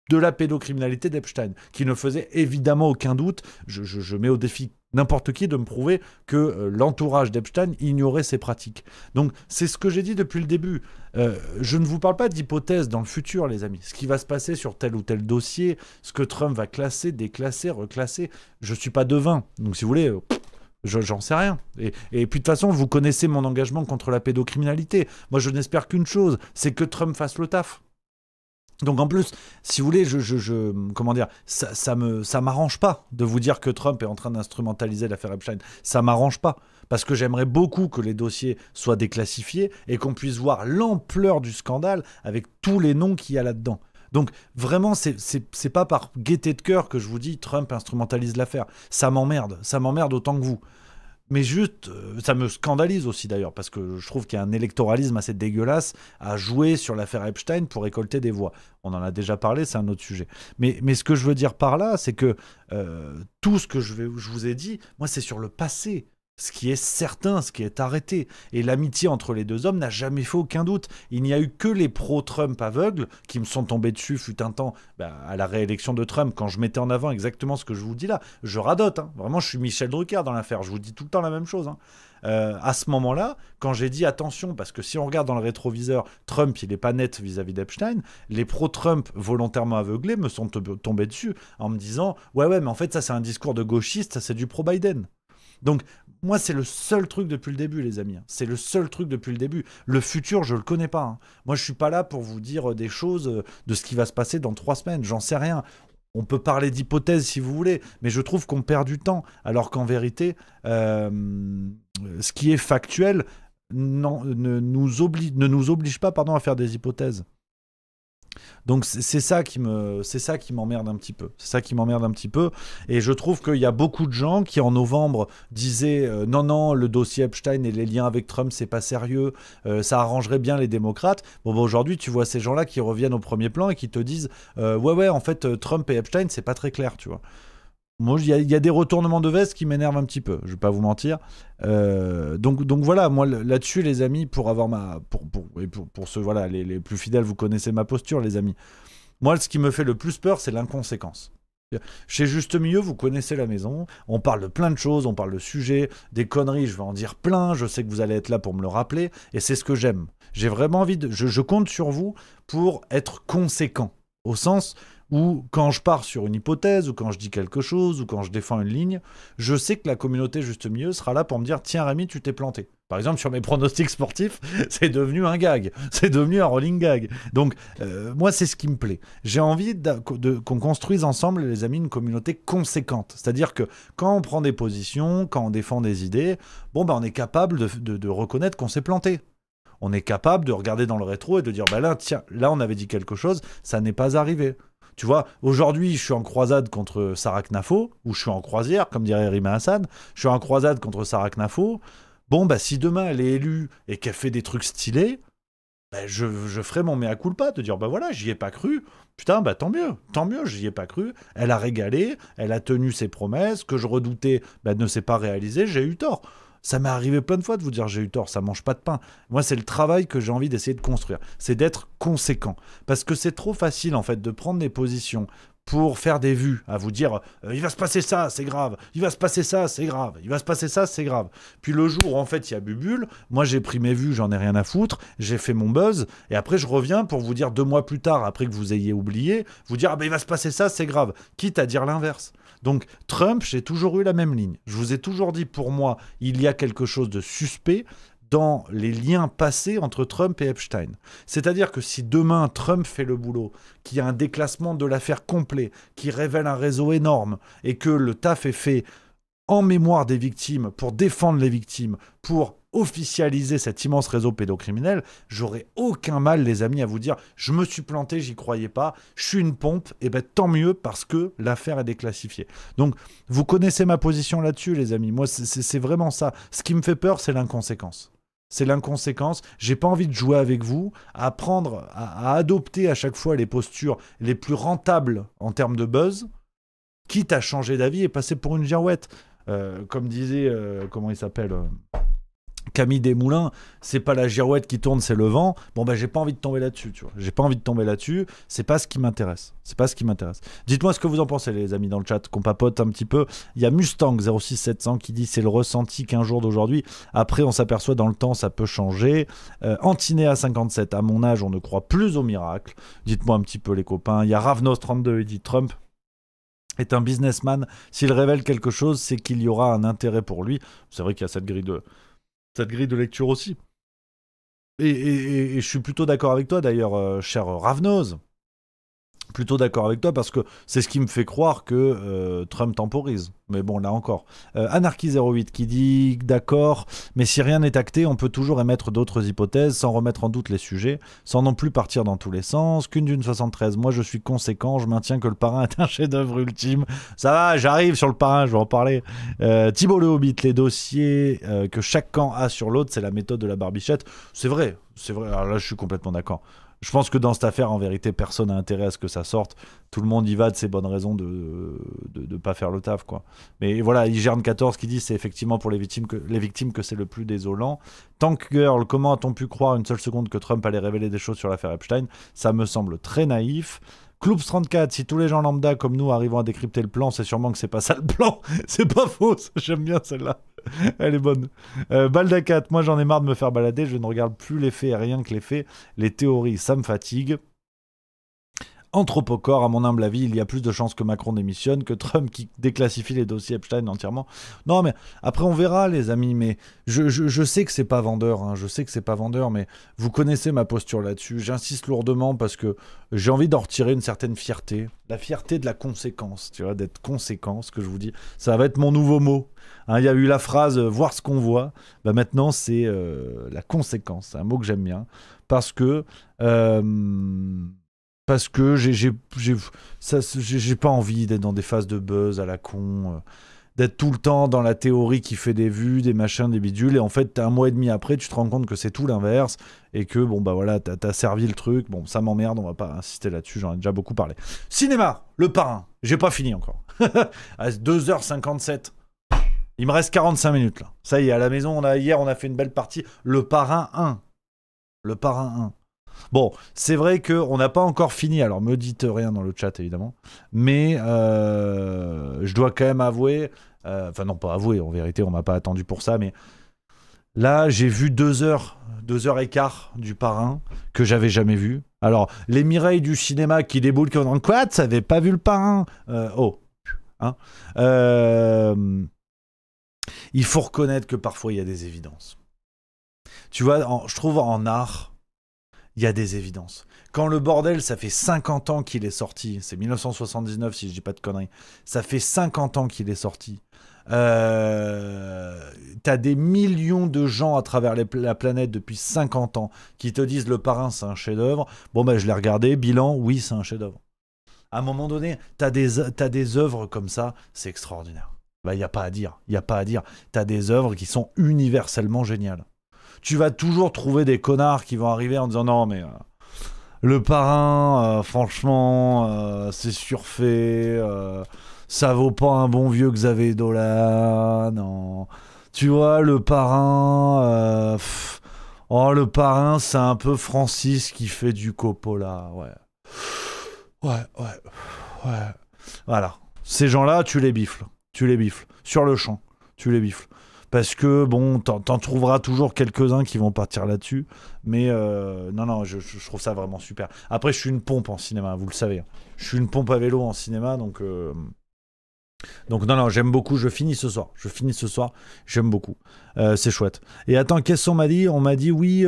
de la pédocriminalité d'Epstein, qui ne faisait évidemment aucun doute. Je mets au défi n'importe qui de me prouver que l'entourage d'Epstein ignorait ses pratiques. Donc, c'est ce que j'ai dit depuis le début. Je ne vous parle pas d'hypothèses dans le futur, les amis. Ce qui va se passer sur tel ou tel dossier, ce que Trump va classer, déclasser, reclasser. Je ne suis pas devin. Donc, si vous voulez... j'en sais rien. Et puis, de toute façon, vous connaissez mon engagement contre la pédocriminalité. Moi, je n'espère qu'une chose, c'est que Trump fasse le taf. Donc en plus, si vous voulez, comment dire, ça m'arrange pas de vous dire que Trump est en train d'instrumentaliser l'affaire Epstein. Ça m'arrange pas. Parce que j'aimerais beaucoup que les dossiers soient déclassifiés et qu'on puisse voir l'ampleur du scandale avec tous les noms qu'il y a là-dedans. Donc vraiment, c'est pas par gaieté de cœur que je vous dis Trump instrumentalise l'affaire. Ça m'emmerde autant que vous. Mais juste, ça me scandalise aussi d'ailleurs, parce que je trouve qu'il y a un électoralisme assez dégueulasse à jouer sur l'affaire Epstein pour récolter des voix. On en a déjà parlé, c'est un autre sujet. Mais ce que je veux dire par là, c'est que tout ce que je vous ai dit, moi, c'est sur le passé. Ce qui est certain, ce qui est arrêté. Et l'amitié entre les deux hommes n'a jamais fait aucun doute. Il n'y a eu que les pro-Trump aveugles qui me sont tombés dessus, fut un temps, à la réélection de Trump, quand je mettais en avant exactement ce que je vous dis là. Je radote, hein. Vraiment, je suis Michel Drucker dans l'affaire. Je vous dis tout le temps la même chose. Hein. À ce moment-là, quand j'ai dit attention, parce que si on regarde dans le rétroviseur, Trump, il n'est pas net vis-à-vis d'Epstein, les pro-Trump volontairement aveuglés me sont tombés dessus en me disant « Ouais, mais en fait, ça, c'est un discours de gauchiste, ça, c'est du pro-Biden. » Donc, moi, c'est le seul truc depuis le début, les amis. C'est le seul truc depuis le début. Le futur, je le connais pas. Hein. Moi, je suis pas là pour vous dire des choses de ce qui va se passer dans 3 semaines. J'en sais rien. On peut parler d'hypothèses si vous voulez, mais je trouve qu'on perd du temps. Alors qu'en vérité, ce qui est factuel, ne nous oblige pas à faire des hypothèses. Donc c'est ça qui m'emmerde un petit peu. C'est ça qui m'emmerde un petit peu. Et je trouve qu'il y a beaucoup de gens qui en novembre disaient non, le dossier Epstein et les liens avec Trump, c'est pas sérieux, ça arrangerait bien les démocrates. Bon, aujourd'hui, tu vois ces gens-là qui reviennent au premier plan et qui te disent ouais, en fait, Trump et Epstein, c'est pas très clair, tu vois. Moi, il y a des retournements de veste qui m'énervent un petit peu, je vais pas vous mentir. Donc voilà, moi là-dessus, les amis, pour ceux, voilà, les plus fidèles, vous connaissez ma posture, les amis. Moi, ce qui me fait le plus peur, c'est l'inconséquence. Chez Juste Milieu, vous connaissez la maison, on parle de plein de choses, on parle de sujets, des conneries, je vais en dire plein, je sais que vous allez être là pour me le rappeler, et c'est ce que j'aime. J'ai vraiment envie je compte sur vous pour être conséquent, au sens où quand je pars sur une hypothèse, ou quand je dis quelque chose, ou quand je défends une ligne, je sais que la communauté Juste Milieu sera là pour me dire « Tiens Rémi, tu t'es planté ». Par exemple, sur mes pronostics sportifs, c'est devenu un gag, c'est devenu un rolling gag. Donc, moi, c'est ce qui me plaît. J'ai envie qu'on construise ensemble, les amis, une communauté conséquente. C'est-à-dire que quand on prend des positions, quand on défend des idées, on est capable de reconnaître qu'on s'est planté. On est capable de regarder dans le rétro et de dire « là, tiens, là, on avait dit quelque chose, ça n'est pas arrivé ». Tu vois, aujourd'hui, je suis en croisade contre Sarah Knafo, ou je suis en croisière, comme dirait Rima Hassan. Je suis en croisade contre Sarah Knafo. Bon, si demain elle est élue et qu'elle fait des trucs stylés, je ferai mon mea culpa, de dire, voilà, j'y ai pas cru. Putain, tant mieux, j'y ai pas cru. Elle a régalé, elle a tenu ses promesses, que je redoutais, ne s'est pas réalisé, j'ai eu tort. Ça m'est arrivé plein de fois de vous dire j'ai eu tort, ça mange pas de pain. Moi, c'est le travail que j'ai envie d'essayer de construire. C'est d'être conséquent. Parce que c'est trop facile, en fait, de prendre des positions pour faire des vues, à vous dire il va se passer ça, c'est grave. Il va se passer ça, c'est grave. Il va se passer ça, c'est grave. Puis le jour où, en fait, il y a Bubule, moi, j'ai pris mes vues, j'en ai rien à foutre, j'ai fait mon buzz, et après, je reviens pour vous dire 2 mois plus tard, après que vous ayez oublié, vous dire il va se passer ça, c'est grave. Quitte à dire l'inverse. Donc, Trump, j'ai toujours eu la même ligne. Je vous ai toujours dit, pour moi, il y a quelque chose de suspect dans les liens passés entre Trump et Epstein. C'est-à-dire que si demain, Trump fait le boulot, qu'il y a un déclassement de l'affaire complet, qui révèle un réseau énorme, et que le taf est fait en mémoire des victimes, pour défendre les victimes, pour officialiser cet immense réseau pédocriminel, j'aurais aucun mal, les amis, à vous dire je me suis planté, j'y croyais pas, je suis une pompe, et tant mieux parce que l'affaire est déclassifiée. Donc vous connaissez ma position là-dessus, les amis. Moi, c'est vraiment ça. Ce qui me fait peur, c'est l'inconséquence. C'est l'inconséquence. J'ai pas envie de jouer avec vous, à apprendre à adopter à chaque fois les postures les plus rentables en termes de buzz, quitte à changer d'avis et passer pour une girouette. Comme disait, comment il s'appelle Camille Desmoulins, c'est pas la girouette qui tourne, c'est le vent. J'ai pas envie de tomber là-dessus, tu vois. J'ai pas envie de tomber là-dessus. C'est pas ce qui m'intéresse. Dites-moi ce que vous en pensez, les amis, dans le chat, qu'on papote un petit peu. Il y a Mustang 06700 qui dit c'est le ressenti qu'un jour d'aujourd'hui. Après, on s'aperçoit dans le temps, ça peut changer. Antinéa 57, à mon âge, on ne croit plus au miracle. Dites-moi un petit peu, les copains. Il y a Ravnos32, il dit Trump est un businessman. S'il révèle quelque chose, c'est qu'il y aura un intérêt pour lui. C'est vrai qu'il y a cette grille de lecture aussi. Et je suis plutôt d'accord avec toi, d'ailleurs, cher Ravnos. Plutôt d'accord avec toi parce que c'est ce qui me fait croire que Trump temporise. Mais bon, là encore. Anarchy08 qui dit d'accord, mais si rien n'est acté, on peut toujours émettre d'autres hypothèses sans remettre en doute les sujets, sans non plus partir dans tous les sens. Qu'une d'une 73, moi je suis conséquent, je maintiens que le parrain est un chef-d'œuvre ultime. Ça va, j'arrive sur le parrain, je vais en parler. Thibault le Hobbit, les dossiers que chaque camp a sur l'autre, c'est la méthode de la barbichette. C'est vrai. Alors là, je suis complètement d'accord. Je pense que dans cette affaire, en vérité, personne n'a intérêt à ce que ça sorte. Tout le monde y va de ses bonnes raisons de pas faire le taf, quoi. Mais voilà, Igerne14 qui dit c'est effectivement pour les victimes que c'est le plus désolant. Tank Girl, comment a-t-on pu croire une seule seconde que Trump allait révéler des choses sur l'affaire Epstein ? Ça me semble très naïf. Cloops34, si tous les gens lambda comme nous arrivons à décrypter le plan, c'est sûrement que c'est pas ça le plan. C'est pas faux, j'aime bien celle-là. Elle est bonne. Baldacat, moi j'en ai marre de me faire balader, je ne regarde plus les faits et rien que les faits. Les théories, ça me fatigue. Anthropocore, à mon humble avis, il y a plus de chances que Macron démissionne, que Trump qui déclassifie les dossiers Epstein entièrement. Non, mais après, on verra, les amis. Mais je sais que c'est pas vendeur. Hein, je sais que c'est pas vendeur, mais vous connaissez ma posture là-dessus. J'insiste lourdement parce que j'ai envie d'en retirer une certaine fierté. La fierté de la conséquence, tu vois, d'être conséquent, ce que je vous dis. Ça va être mon nouveau mot. Hein, il y a eu la phrase voir ce qu'on voit. Bah, maintenant, c'est la conséquence. C'est un mot que j'aime bien. Parce que j'ai pas envie d'être dans des phases de buzz à la con, d'être tout le temps dans la théorie qui fait des vues, des machins, des bidules, et en fait, un mois et demi après, tu te rends compte que c'est tout l'inverse, et que, bon, bah voilà, t'as servi le truc, bon, ça m'emmerde, on va pas insister là-dessus, j'en ai déjà beaucoup parlé. Cinéma, Le Parrain, j'ai pas fini encore. À 2h57. Il me reste 45 minutes, là. Ça y est, à la maison, hier, on a fait une belle partie. Le Parrain 1. Le Parrain 1. Bon, c'est vrai qu'on n'a pas encore fini, alors me dites rien dans le chat évidemment, mais je dois quand même avouer, enfin non pas avouer, en vérité on m'a pas attendu pour ça, mais là j'ai vu 2 heures et quart du Parrain que j'avais jamais vu. Alors les Mireilles du cinéma qui déboulent qui ont quoi, ça avait pas vu le Parrain hein il faut reconnaître que parfois il y a des évidences. Tu vois, je trouve en art, il y a des évidences. Quand Le Bordel, ça fait 50 ans qu'il est sorti, c'est 1979 si je dis pas de conneries, ça fait 50 ans qu'il est sorti. T'as des millions de gens à travers la planète depuis 50 ans qui te disent Le Parrain c'est un chef-d'œuvre. Bon ben je l'ai regardé, bilan, oui c'est un chef-d'œuvre. À un moment donné, t'as des œuvres comme ça, c'est extraordinaire. Bah y a pas à dire, T'as des œuvres qui sont universellement géniales. Tu vas toujours trouver des connards qui vont arriver en disant non mais Le Parrain franchement c'est surfait, ça vaut pas un bon vieux Xavier Dolan, non. Tu vois Le Parrain Le Parrain c'est un peu Francis qui fait du Coppola, ouais. Voilà, ces gens-là tu les bifles sur le champ, tu les bifles. Parce que, bon, t'en trouveras toujours quelques-uns qui vont partir là-dessus. Mais non, je trouve ça vraiment super. Après, je suis une pompe en cinéma, vous le savez. Je suis une pompe à vélo en cinéma, donc non, j'aime beaucoup. Je finis ce soir. J'aime beaucoup. C'est chouette. Et attends, qu'est-ce qu'on m'a dit ? On m'a dit, oui...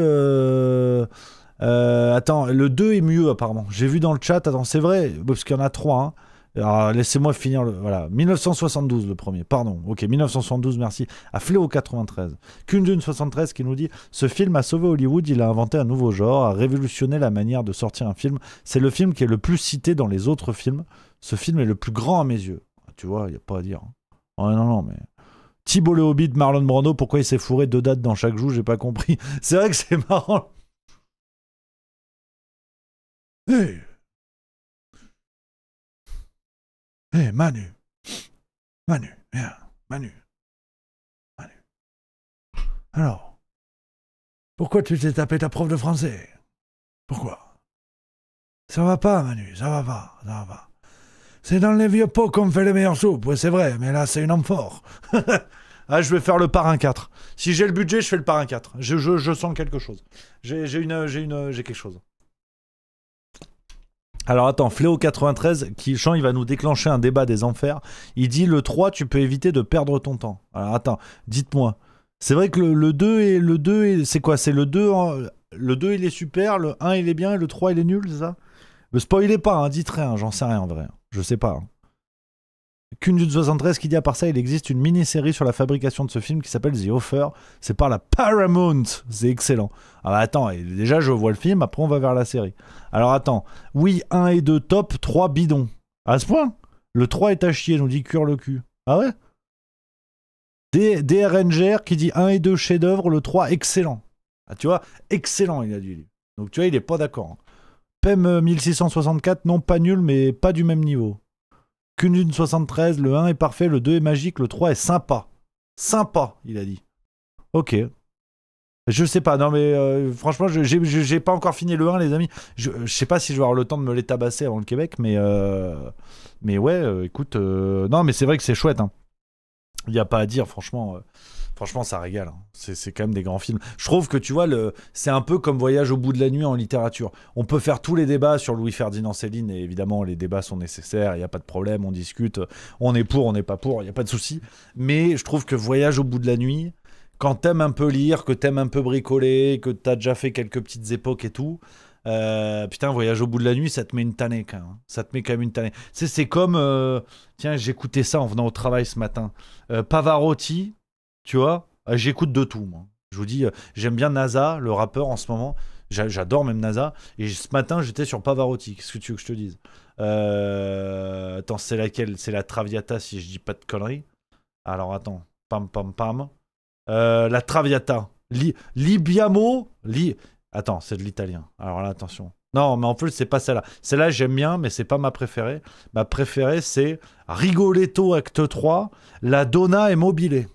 attends, le 2 est mieux, apparemment. J'ai vu dans le chat. Attends, c'est vrai, parce qu'il y en a 3, hein. Alors, laissez-moi finir voilà, 1972 le premier, pardon, ok, 1972, merci, à Fléau 93. Kundun 73 qui nous dit « Ce film a sauvé Hollywood, il a inventé un nouveau genre, a révolutionné la manière de sortir un film. C'est le film qui est le plus cité dans les autres films. Ce film est le plus grand à mes yeux. » Tu vois, il n'y a pas à dire. Ouais, non, mais... Thibault le Hobbit, Marlon Brando, pourquoi il s'est fourré 2 dates dans chaque joue, j'ai pas compris. C'est vrai que c'est marrant. Hey Manu, viens, Manu. Alors, pourquoi tu t'es tapé ta prof de français ? Pourquoi ? Ça va pas, Manu, ça va pas. C'est dans les vieux pots qu'on fait les meilleures soupes, ouais, c'est vrai, mais là c'est une amphore. Ah, je vais faire le Parrain 4. Si j'ai le budget, je fais le Parrain 4. Je sens quelque chose. J'ai quelque chose. Alors attends, Fléau 93, il va nous déclencher un débat des enfers. Il dit le 3, tu peux éviter de perdre ton temps. Alors attends, dites-moi. C'est vrai que le 2 c'est quoi ? C'est le 2, le 2 il est super, le 1 il est bien et le 3 il est nul, c'est ça ? Me spoilez pas, hein, dites rien, j'en sais rien en vrai. Je sais pas. Hein. Kundun 73 qui dit à part ça, il existe une mini-série sur la fabrication de ce film qui s'appelle The Offer. C'est par la Paramount. C'est excellent. Ah bah attends, déjà je vois le film, après on va vers la série. Alors attends, oui, 1 et 2 top, 3 bidons. À ce point ? Le 3 est à chier, nous dit Cure le cul. Ah ouais ? DRNGR qui dit 1 et 2 chef-d'œuvre, le 3 excellent. Ah tu vois, excellent il a dit. Donc tu vois, il est pas d'accord. PEM 1664, non pas nul, mais pas du même niveau. Kundun 73, le 1 est parfait, le 2 est magique, le 3 est sympa. Sympa, il a dit. Ok. Je sais pas, non mais franchement, j'ai pas encore fini le 1, les amis. Je sais pas si je vais avoir le temps de me les tabasser avant le Québec, mais ouais, écoute, non mais c'est vrai que c'est chouette. Hein. Il y a pas à dire, franchement, Franchement, ça régale. Hein. C'est quand même des grands films. Je trouve que, tu vois, c'est un peu comme Voyage au bout de la nuit en littérature. On peut faire tous les débats sur Louis-Ferdinand Céline, et évidemment, les débats sont nécessaires, il n'y a pas de problème, on discute, on est pour, on n'est pas pour, il n'y a pas de souci. Mais je trouve que Voyage au bout de la nuit, quand t'aimes un peu lire, que t'aimes un peu bricoler, que t'as déjà fait quelques petites époques et tout, putain, Voyage au bout de la nuit, ça te met une tannée quand même. Hein. Ça te met quand même une tannée. C'est comme... tiens, j'écoutais ça en venant au travail ce matin. Pavarotti... Tu vois, j'écoute de tout, moi. Je vous dis, j'aime bien NASA, le rappeur en ce moment. J'adore même NASA. Et ce matin, j'étais sur Pavarotti. Qu'est-ce que tu veux que je te dise Attends, c'est laquelle? C'est la Traviata, si je dis pas de conneries. Alors, attends. Pam, pam, pam. La Traviata. Libiamo. Attends, c'est de l'italien. Alors là, attention. Non, mais en plus, c'est pas celle-là. Celle-là, j'aime bien, mais c'est pas ma préférée. Ma préférée, c'est Rigoletto, acte 3. La Donna est mobilée.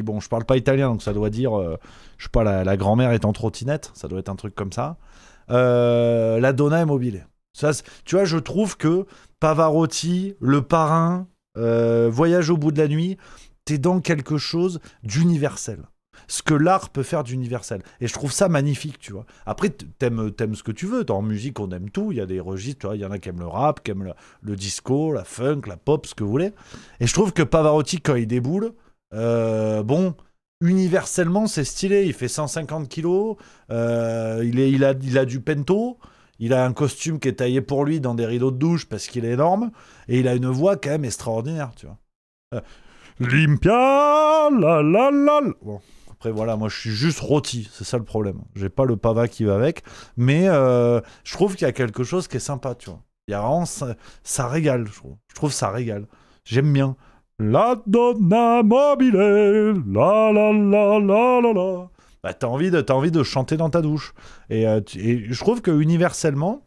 Bon, je parle pas italien, donc ça doit dire, je sais pas, la grand-mère est en trottinette, ça doit être un truc comme ça. La Donna est mobile. Ça, tu vois, je trouve que Pavarotti, Le Parrain, Voyage au bout de la nuit, t'es dans quelque chose d'universel. Ce que l'art peut faire d'universel. Et je trouve ça magnifique, tu vois. Après, t'aimes ce que tu veux. En musique, on aime tout. Il y a des registres, tu vois. Il y en a qui aiment le rap, qui aiment le disco, la funk, la pop, ce que vous voulez. Et je trouve que Pavarotti, quand il déboule, bon, universellement, c'est stylé. Il fait 150 kilos. Il a du pento. Il a un costume qui est taillé pour lui dans des rideaux de douche parce qu'il est énorme. Et il a une voix quand même extraordinaire, tu vois. Limpia, la la la. Bon, après voilà, moi je suis juste rôti. C'est ça le problème. J'ai pas le pava qui va avec. Mais je trouve qu'il y a quelque chose qui est sympa, tu vois. Il y a vraiment... Ça régale, je trouve. Je trouve ça régale. J'aime bien. La donna mobile, la la la la la la. Bah, t'as envie de chanter dans ta douche. Et je trouve que universellement,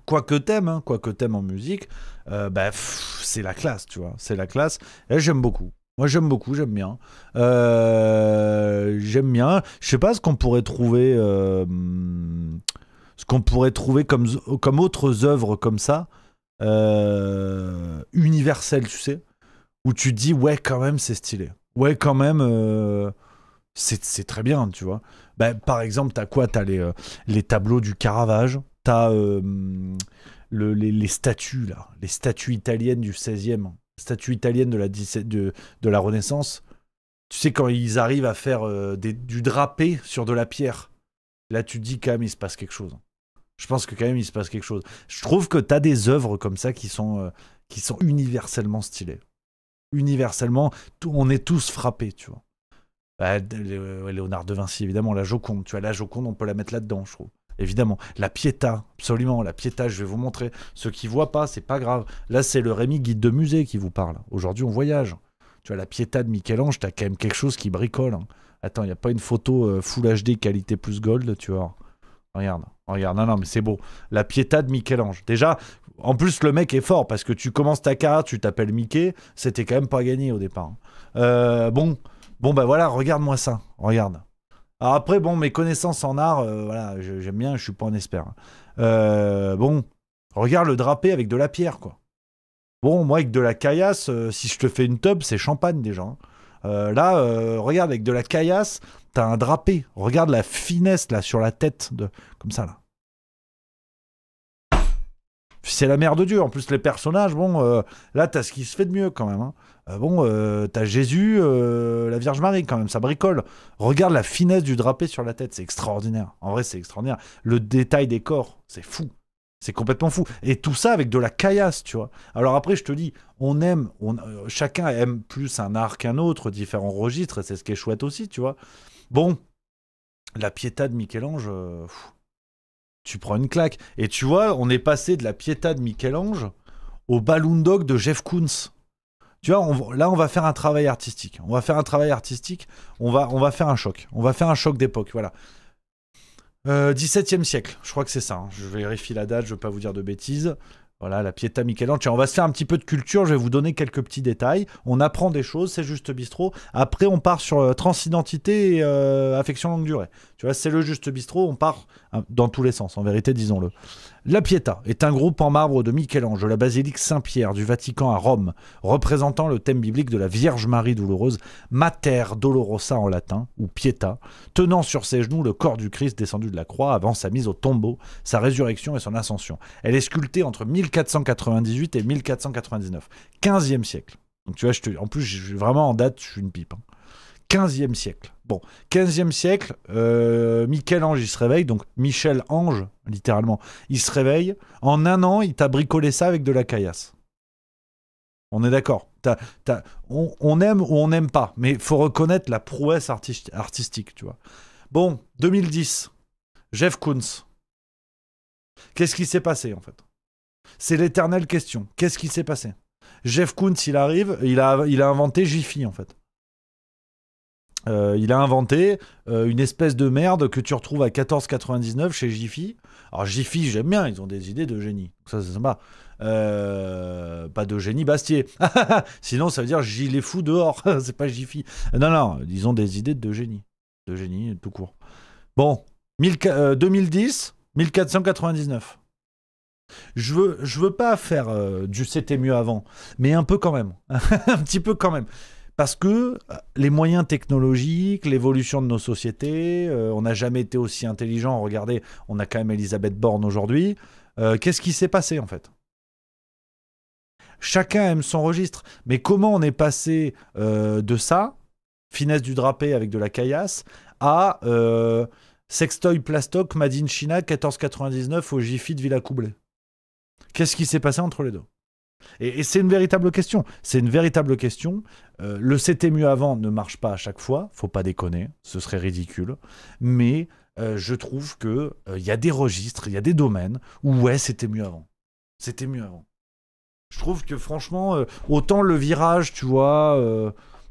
quoi que t'aimes en musique, c'est la classe, tu vois. C'est la classe. Et j'aime beaucoup. Moi, j'aime bien. J'aime bien. Je sais pas ce qu'on pourrait trouver, comme autres œuvres comme ça, universelles, tu sais. Où tu te dis, ouais, quand même, c'est stylé. Ouais, quand même, c'est très bien, tu vois. Bah, par exemple, t'as quoi? T'as les tableaux du Caravage. T'as les statues, là. Les statues italiennes du 16e. Statues italiennes de la Renaissance. Tu sais, quand ils arrivent à faire du drapé sur de la pierre. Là, tu te dis, quand même, il se passe quelque chose. Je pense que quand même, il se passe quelque chose. Je trouve que t'as des œuvres comme ça qui sont universellement stylées. Universellement, on est tous frappés, tu vois. Bah, Léonard de Vinci, évidemment, la Joconde. Tu vois, la Joconde, on peut la mettre là-dedans, je trouve. Évidemment. La Pietà, absolument. La Pietà, je vais vous montrer. Ceux qui voient pas, c'est pas grave. Là, c'est le Rémi guide de musée qui vous parle. Aujourd'hui, on voyage. Tu vois, la Pietà de Michel-Ange, t'as quand même quelque chose qui bricole. Hein. Attends, il n'y a pas une photo Full HD qualité plus gold, tu vois. Regarde. Non, mais c'est beau. La Pietà de Michel-Ange. Déjà, en plus, le mec est fort parce que tu commences ta carrière, tu t'appelles Mickey. C'était quand même pas gagné au départ. Bon, bah voilà, regarde-moi ça. Regarde. Alors après, bon, mes connaissances en art, voilà, j'aime bien, je suis pas un expert. Bon, regarde le drapé avec de la pierre, quoi. Bon, moi, avec de la caillasse, si je te fais une tub, c'est champagne déjà. Hein. Là, regarde, avec de la caillasse, t'as un drapé. Regarde la finesse, là, sur la tête, comme ça, là. C'est la mère de Dieu. En plus, les personnages, bon, là, t'as ce qui se fait de mieux, quand même. Hein. T'as Jésus, la Vierge Marie, quand même, ça bricole. Regarde la finesse du drapé sur la tête, c'est extraordinaire. En vrai, c'est extraordinaire. Le détail des corps, c'est fou. C'est complètement fou. Et tout ça avec de la caillasse, tu vois. Alors après, je te dis, chacun aime plus un art qu'un autre, différents registres, et c'est ce qui est chouette aussi, tu vois. Bon, la Pietà de Michel-Ange, tu prends une claque. Et tu vois, on est passé de la Pietà de Michel-Ange au Balloon Dog de Jeff Koons. Tu vois, là, on va faire un travail artistique. On va faire un choc. On va faire un choc d'époque, voilà. 17e siècle, je crois que c'est ça. Hein. Je vérifie la date, je ne veux pas vous dire de bêtises. Voilà, la Pietà Michel-Ange. Tiens, on va se faire un petit peu de culture, je vais vous donner quelques petits détails. On apprend des choses, c'est Juste Bistrot. Après, on part sur transidentité et affection longue durée. Tu vois, c'est le Juste Bistrot, on part dans tous les sens, en vérité, disons-le. La Pietà est un groupe en marbre de Michel-Ange de la basilique Saint-Pierre du Vatican à Rome, représentant le thème biblique de la Vierge Marie douloureuse, Mater Dolorosa en latin, ou Pietà, tenant sur ses genoux le corps du Christ descendu de la croix avant sa mise au tombeau, sa résurrection et son ascension. Elle est sculptée entre 1498 et 1499, 15e siècle. Donc tu vois, en plus, vraiment en date, je suis une pipe. 15e siècle. Bon, 15e siècle, Michel-Ange, il se réveille, donc Michel-Ange, littéralement, il se réveille. En un an, il t'a bricolé ça avec de la caillasse. On est d'accord. On aime ou on n'aime pas, mais il faut reconnaître la prouesse artistique, tu vois. Bon, 2010, Jeff Koons. Qu'est-ce qui s'est passé, en fait? C'est l'éternelle question. Qu'est-ce qui s'est passé? Jeff Koons, il arrive, il a inventé Jiffy, en fait. Il a inventé une espèce de merde que tu retrouves à 14,99 chez Jiffy. Alors Jiffy, j'aime bien, ils ont des idées de génie. Ça, c'est sympa. Pas de génie Bastier. Sinon, ça veut dire j'y les fous dehors. C'est pas Jiffy. Non, ils ont des idées de génie. De génie, tout court. Bon, 2010, 1499. Je veux pas faire du c'était mieux avant, mais un peu quand même. Un petit peu quand même. Parce que les moyens technologiques, l'évolution de nos sociétés, on n'a jamais été aussi intelligent. Regardez, on a quand même Elisabeth Borne aujourd'hui. Qu'est-ce qui s'est passé en fait? Chacun aime son registre. Mais comment on est passé de ça, finesse du drapé avec de la caillasse, à sextoy plastoc Made in China 14,99 au Jiffy de Villacoublay? Qu'est-ce qui s'est passé entre les deux? Et c'est une véritable question. C'est une véritable question. Le c'était mieux avant ne marche pas à chaque fois. Faut pas déconner. Ce serait ridicule. Mais je trouve que y a des registres, il y a des domaines où ouais, c'était mieux avant. C'était mieux avant. Je trouve que franchement, autant le virage, tu vois,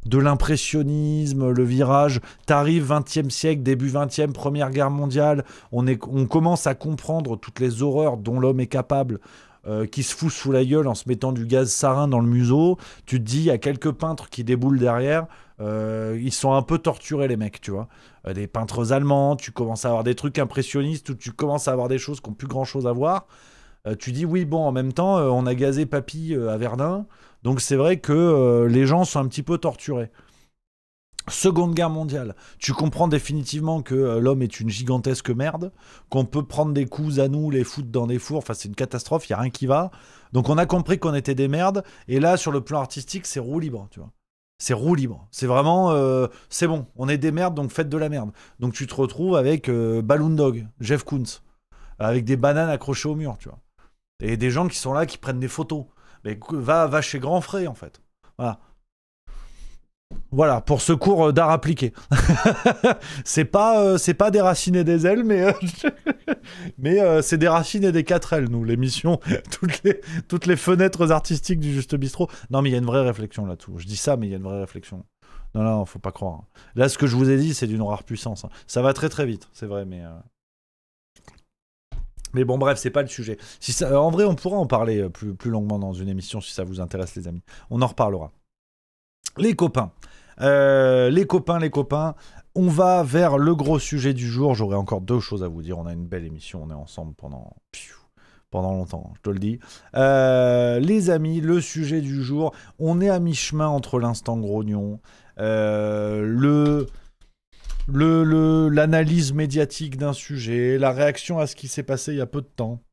de l'impressionnisme, le virage, t'arrives 20e siècle, début 20e, Première Guerre mondiale, on commence à comprendre toutes les horreurs dont l'homme est capable, qui se fout sous la gueule en se mettant du gaz sarin dans le museau. Tu te dis, il y a quelques peintres qui déboulent derrière, ils sont un peu torturés les mecs, tu vois. Des peintres allemands, tu commences à avoir des trucs impressionnistes où tu commences à avoir des choses qui n'ont plus grand chose à voir. Tu dis oui, bon, en même temps, on a gazé Papy à Verdun, donc c'est vrai que les gens sont un petit peu torturés. Seconde Guerre mondiale, tu comprends définitivement que l'homme est une gigantesque merde, qu'on peut prendre des coups à nous, les foutre dans des fours, enfin c'est une catastrophe, il n'y a rien qui va. Donc on a compris qu'on était des merdes, et là sur le plan artistique c'est roue libre, tu vois. C'est roue libre, c'est vraiment, c'est bon, on est des merdes donc faites de la merde. Donc tu te retrouves avec Balloon Dog, Jeff Koons, avec des bananes accrochées au mur, tu vois. Et des gens qui sont là, qui prennent des photos. Mais va chez Grand Frais en fait. Voilà, pour ce cours d'art appliqué. c'est pas des racines et des ailes, mais c'est des racines et des 4 ailes, nous, l'émission. toutes les fenêtres artistiques du Juste Bistrot. Non, mais il y a une vraie réflexion là-dessous. Je dis ça, mais il y a une vraie réflexion. Non, faut pas croire. Là, ce que je vous ai dit, c'est d'une rare puissance. Ça va très très vite, c'est vrai, mais bon, bref, c'est pas le sujet. En vrai, on pourra en parler plus longuement dans une émission si ça vous intéresse, les amis. On en reparlera. Les copains, on va vers le gros sujet du jour. J'aurai encore 2 choses à vous dire. On a une belle émission, on est ensemble pendant longtemps, je te le dis. Les amis, le sujet du jour, on est à mi-chemin entre l'instant grognon, l'analyse médiatique d'un sujet, la réaction à ce qui s'est passé il y a peu de temps.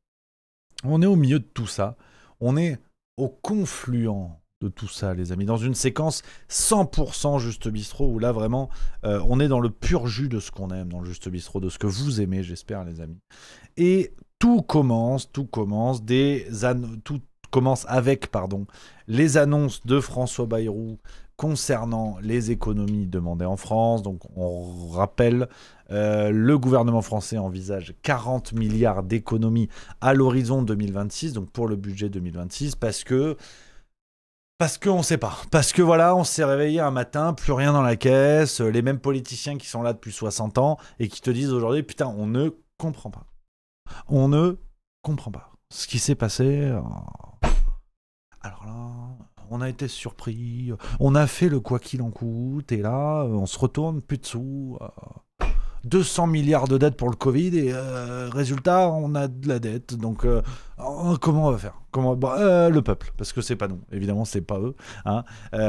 On est au milieu de tout ça. On est au confluent de tout ça, les amis, dans une séquence 100% Juste Bistrot, où là, vraiment, on est dans le pur jus de ce qu'on aime, dans le Juste Bistrot, de ce que vous aimez, j'espère, les amis. Et tout commence avec les annonces de François Bayrou concernant les économies demandées en France. Donc, on rappelle, le gouvernement français envisage 40 milliards d'économies à l'horizon 2026, donc pour le budget 2026, parce qu'on ne sait pas. Parce que voilà, on s'est réveillé un matin, plus rien dans la caisse, les mêmes politiciens qui sont là depuis 60 ans et qui te disent aujourd'hui, putain, on ne comprend pas. On ne comprend pas ce qui s'est passé. Alors là, on a été surpris, on a fait le quoi qu'il en coûte, et là, on se retourne, plus de sous. 200 milliards de dettes pour le Covid et résultat, on a de la dette. Donc, comment on va faire? Le peuple, parce que c'est pas nous. Évidemment, c'est pas eux. Hein.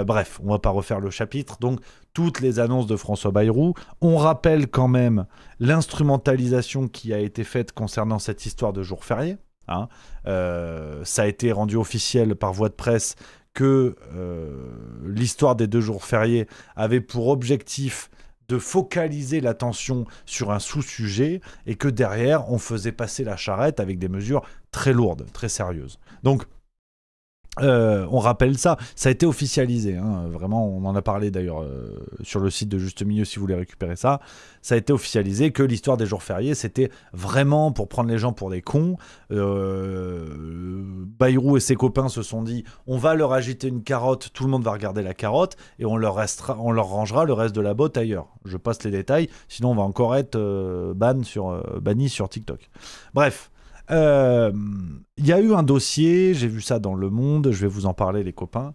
Bref, on va pas refaire le chapitre. Donc, toutes les annonces de François Bayrou. On rappelle quand même l'instrumentalisation qui a été faite concernant cette histoire de jour férié. Hein. Ça a été rendu officiel par voie de presse que l'histoire des 2 jours fériés avait pour objectif de focaliser l'attention sur un sous-sujet et que derrière, on faisait passer la charrette avec des mesures très lourdes, très sérieuses. Donc, on rappelle ça a été officialisé, hein, vraiment, on en a parlé d'ailleurs sur le site de Juste Milieu si vous voulez récupérer ça. Ça a été officialisé que l'histoire des jours fériés, c'était vraiment pour prendre les gens pour des cons. Bayrou et ses copains se sont dit, on va leur agiter une carotte, tout le monde va regarder la carotte et on leur rangera le reste de la botte ailleurs. Je passe les détails, sinon on va encore être banni sur TikTok. Bref. Il y a eu un dossier, j'ai vu ça dans Le Monde, je vais vous en parler les copains.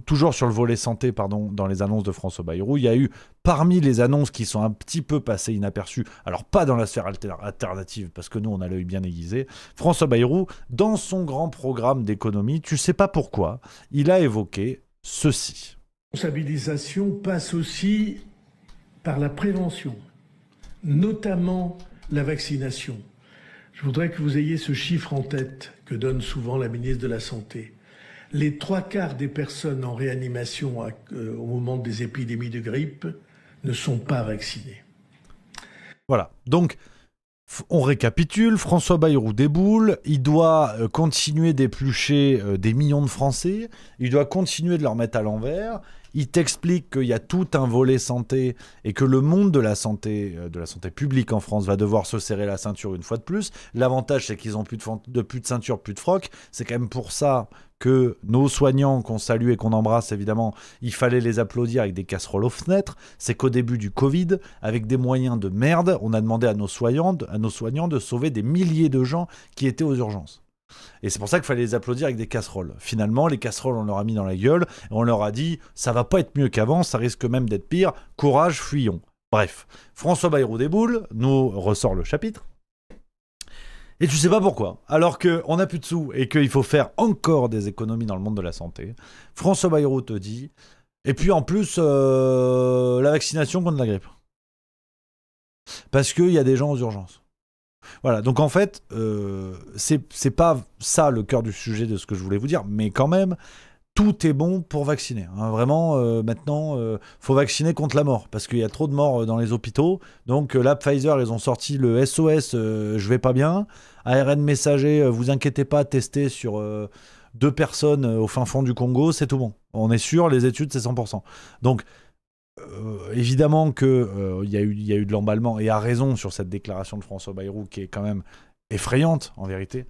Toujours sur le volet santé, dans les annonces de François Bayrou, il y a eu parmi les annonces qui sont un petit peu passées inaperçues, alors pas dans la sphère alternative, parce que nous on a l'œil bien aiguisé, François Bayrou, dans son grand programme d'économie, tu sais pas pourquoi, il a évoqué ceci. La responsabilisation passe aussi par la prévention, notamment la vaccination. Je voudrais que vous ayez ce chiffre en tête que donne souvent la ministre de la Santé. Les 3/4 des personnes en réanimation au moment des épidémies de grippe ne sont pas vaccinées. Voilà, donc on récapitule, François Bayrou déboule, il doit continuer d'éplucher des millions de Français, il doit continuer de leur mettre à l'envers. Il t'explique qu'il y a tout un volet santé et que le monde de la santé publique en France va devoir se serrer la ceinture une fois de plus. L'avantage, c'est qu'ils n'ont plus de ceinture, plus de froc. C'est quand même pour ça que nos soignants, qu'on salue et qu'on embrasse évidemment, il fallait les applaudir avec des casseroles aux fenêtres. C'est qu'au début du Covid, avec des moyens de merde, on a demandé à nos soignants de sauver des milliers de gens qui étaient aux urgences. Et c'est pour ça qu'il fallait les applaudir avec des casseroles. Finalement, les casseroles, on leur a mis dans la gueule et on leur a dit « ça va pas être mieux qu'avant, ça risque même d'être pire, courage, fuyons ». Bref, François Bayrou déboule, nous ressort le chapitre. Et tu sais pas pourquoi, alors qu'on n'a plus de sous et qu'il faut faire encore des économies dans le monde de la santé, François Bayrou te dit « et puis en plus, la vaccination contre la grippe ». Parce qu'il y a des gens aux urgences. Voilà, donc en fait, c'est pas ça le cœur du sujet de ce que je voulais vous dire, mais quand même, tout est bon pour vacciner. Hein. Vraiment, maintenant, faut vacciner contre la mort, parce qu'il y a trop de morts dans les hôpitaux. Donc là, Pfizer, ils ont sorti le SOS, je vais pas bien. ARN messager, vous inquiétez pas, testé sur 2 personnes au fin fond du Congo, c'est tout bon. On est sûr, les études, c'est 100%. Donc, évidemment qu'il y a eu de l'emballement et à raison sur cette déclaration de François Bayrou qui est quand même effrayante en vérité,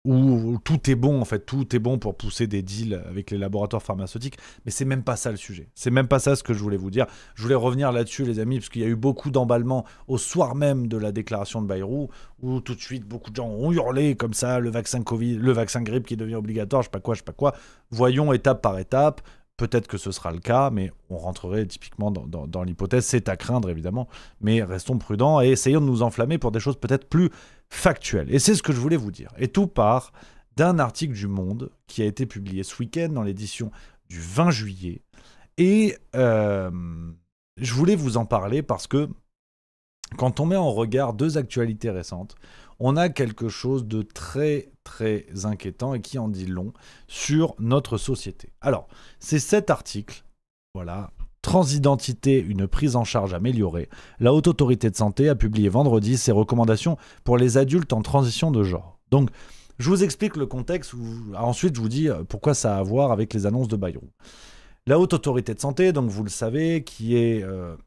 où tout est bon en fait, tout est bon pour pousser des deals avec les laboratoires pharmaceutiques, mais c'est même pas ça le sujet, c'est même pas ça ce que je voulais vous dire. Je voulais revenir là-dessus les amis, parce qu'il y a eu beaucoup d'emballement au soir même de la déclaration de Bayrou, où tout de suite beaucoup de gens ont hurlé comme ça, le vaccin Covid, le vaccin grippe qui devient obligatoire, je sais pas quoi. Voyons étape par étape. Peut-être que ce sera le cas, mais on rentrerait typiquement dans l'hypothèse. C'est à craindre, évidemment, mais restons prudents et essayons de nous enflammer pour des choses peut-être plus factuelles. Et c'est ce que je voulais vous dire. Et tout part d'un article du Monde qui a été publié ce week-end dans l'édition du 20 juillet. Et je voulais vous en parler parce que quand on met en regard 2 actualités récentes, on a quelque chose de très très inquiétant et qui en dit long sur notre société. Alors, c'est cet article, voilà, Transidentité, une prise en charge améliorée. La Haute Autorité de Santé a publié vendredi ses recommandations pour les adultes en transition de genre. Donc, je vous explique le contexte, ensuite je vous dis pourquoi ça a à voir avec les annonces de Bayrou. La Haute Autorité de Santé, donc vous le savez, qui est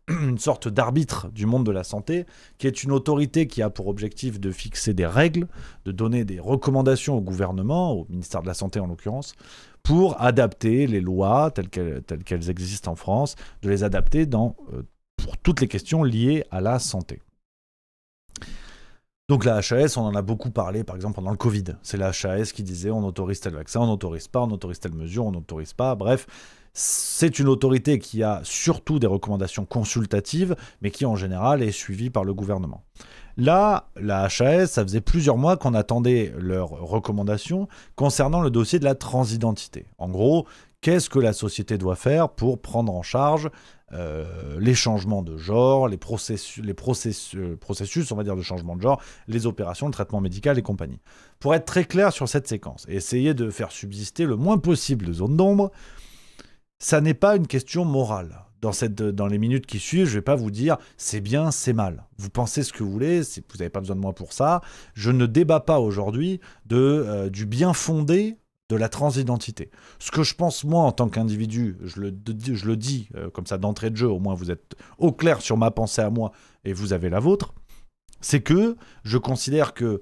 une sorte d'arbitre du monde de la santé, qui est une autorité qui a pour objectif de fixer des règles, de donner des recommandations au gouvernement, au ministère de la Santé en l'occurrence, pour adapter les lois telles qu'elles existent en France, de les adapter pour toutes les questions liées à la santé. Donc la HAS, on en a beaucoup parlé, par exemple, pendant le Covid. C'est la HAS qui disait on autorise tel vaccin, on n'autorise pas, on autorise telle mesure, on n'autorise pas. Bref, c'est une autorité qui a surtout des recommandations consultatives, mais qui en général est suivie par le gouvernement. Là, la HAS, ça faisait plusieurs mois qu'on attendait leurs recommandations concernant le dossier de la transidentité. En gros, qu'est-ce que la société doit faire pour prendre en charge les changements de genre, les processus, on va dire, de changement de genre, les opérations, le traitement médical et compagnie. Pour être très clair sur cette séquence et essayer de faire subsister le moins possible de zones d'ombre, ça n'est pas une question morale. Dans les minutes qui suivent, je ne vais pas vous dire c'est bien, c'est mal. Vous pensez ce que vous voulez, vous n'avez pas besoin de moi pour ça. Je ne débat pas aujourd'hui du bien fondé de la transidentité. Ce que je pense, moi, en tant qu'individu, je le dis comme ça d'entrée de jeu, au moins vous êtes au clair sur ma pensée à moi et vous avez la vôtre, c'est que je considère que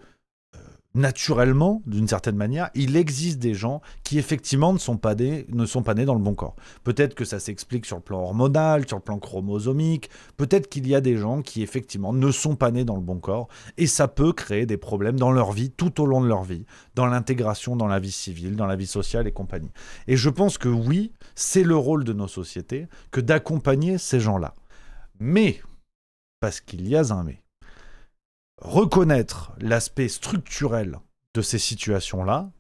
naturellement, d'une certaine manière, il existe des gens qui effectivement ne sont pas nés dans le bon corps. Peut-être que ça s'explique sur le plan hormonal, sur le plan chromosomique, peut-être qu'il y a des gens qui effectivement ne sont pas nés dans le bon corps, et ça peut créer des problèmes dans leur vie, tout au long de leur vie, dans l'intégration, dans la vie civile, dans la vie sociale et compagnie. Et je pense que oui, c'est le rôle de nos sociétés que d'accompagner ces gens-là. Mais, parce qu'il y a un mais, reconnaître l'aspect structurel de ces situations-là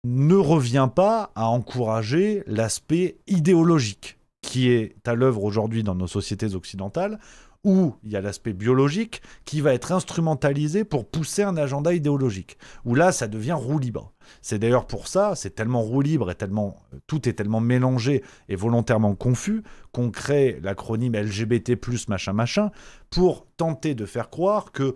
ne revient pas à encourager l'aspect idéologique qui est à l'œuvre aujourd'hui dans nos sociétés occidentales, où il y a l'aspect biologique qui va être instrumentalisé pour pousser un agenda idéologique, où là, ça devient roue libre. C'est d'ailleurs pour ça, c'est tellement roue libre et tout est tellement mélangé et volontairement confus qu'on crée l'acronyme LGBT+, machin, pour tenter de faire croire que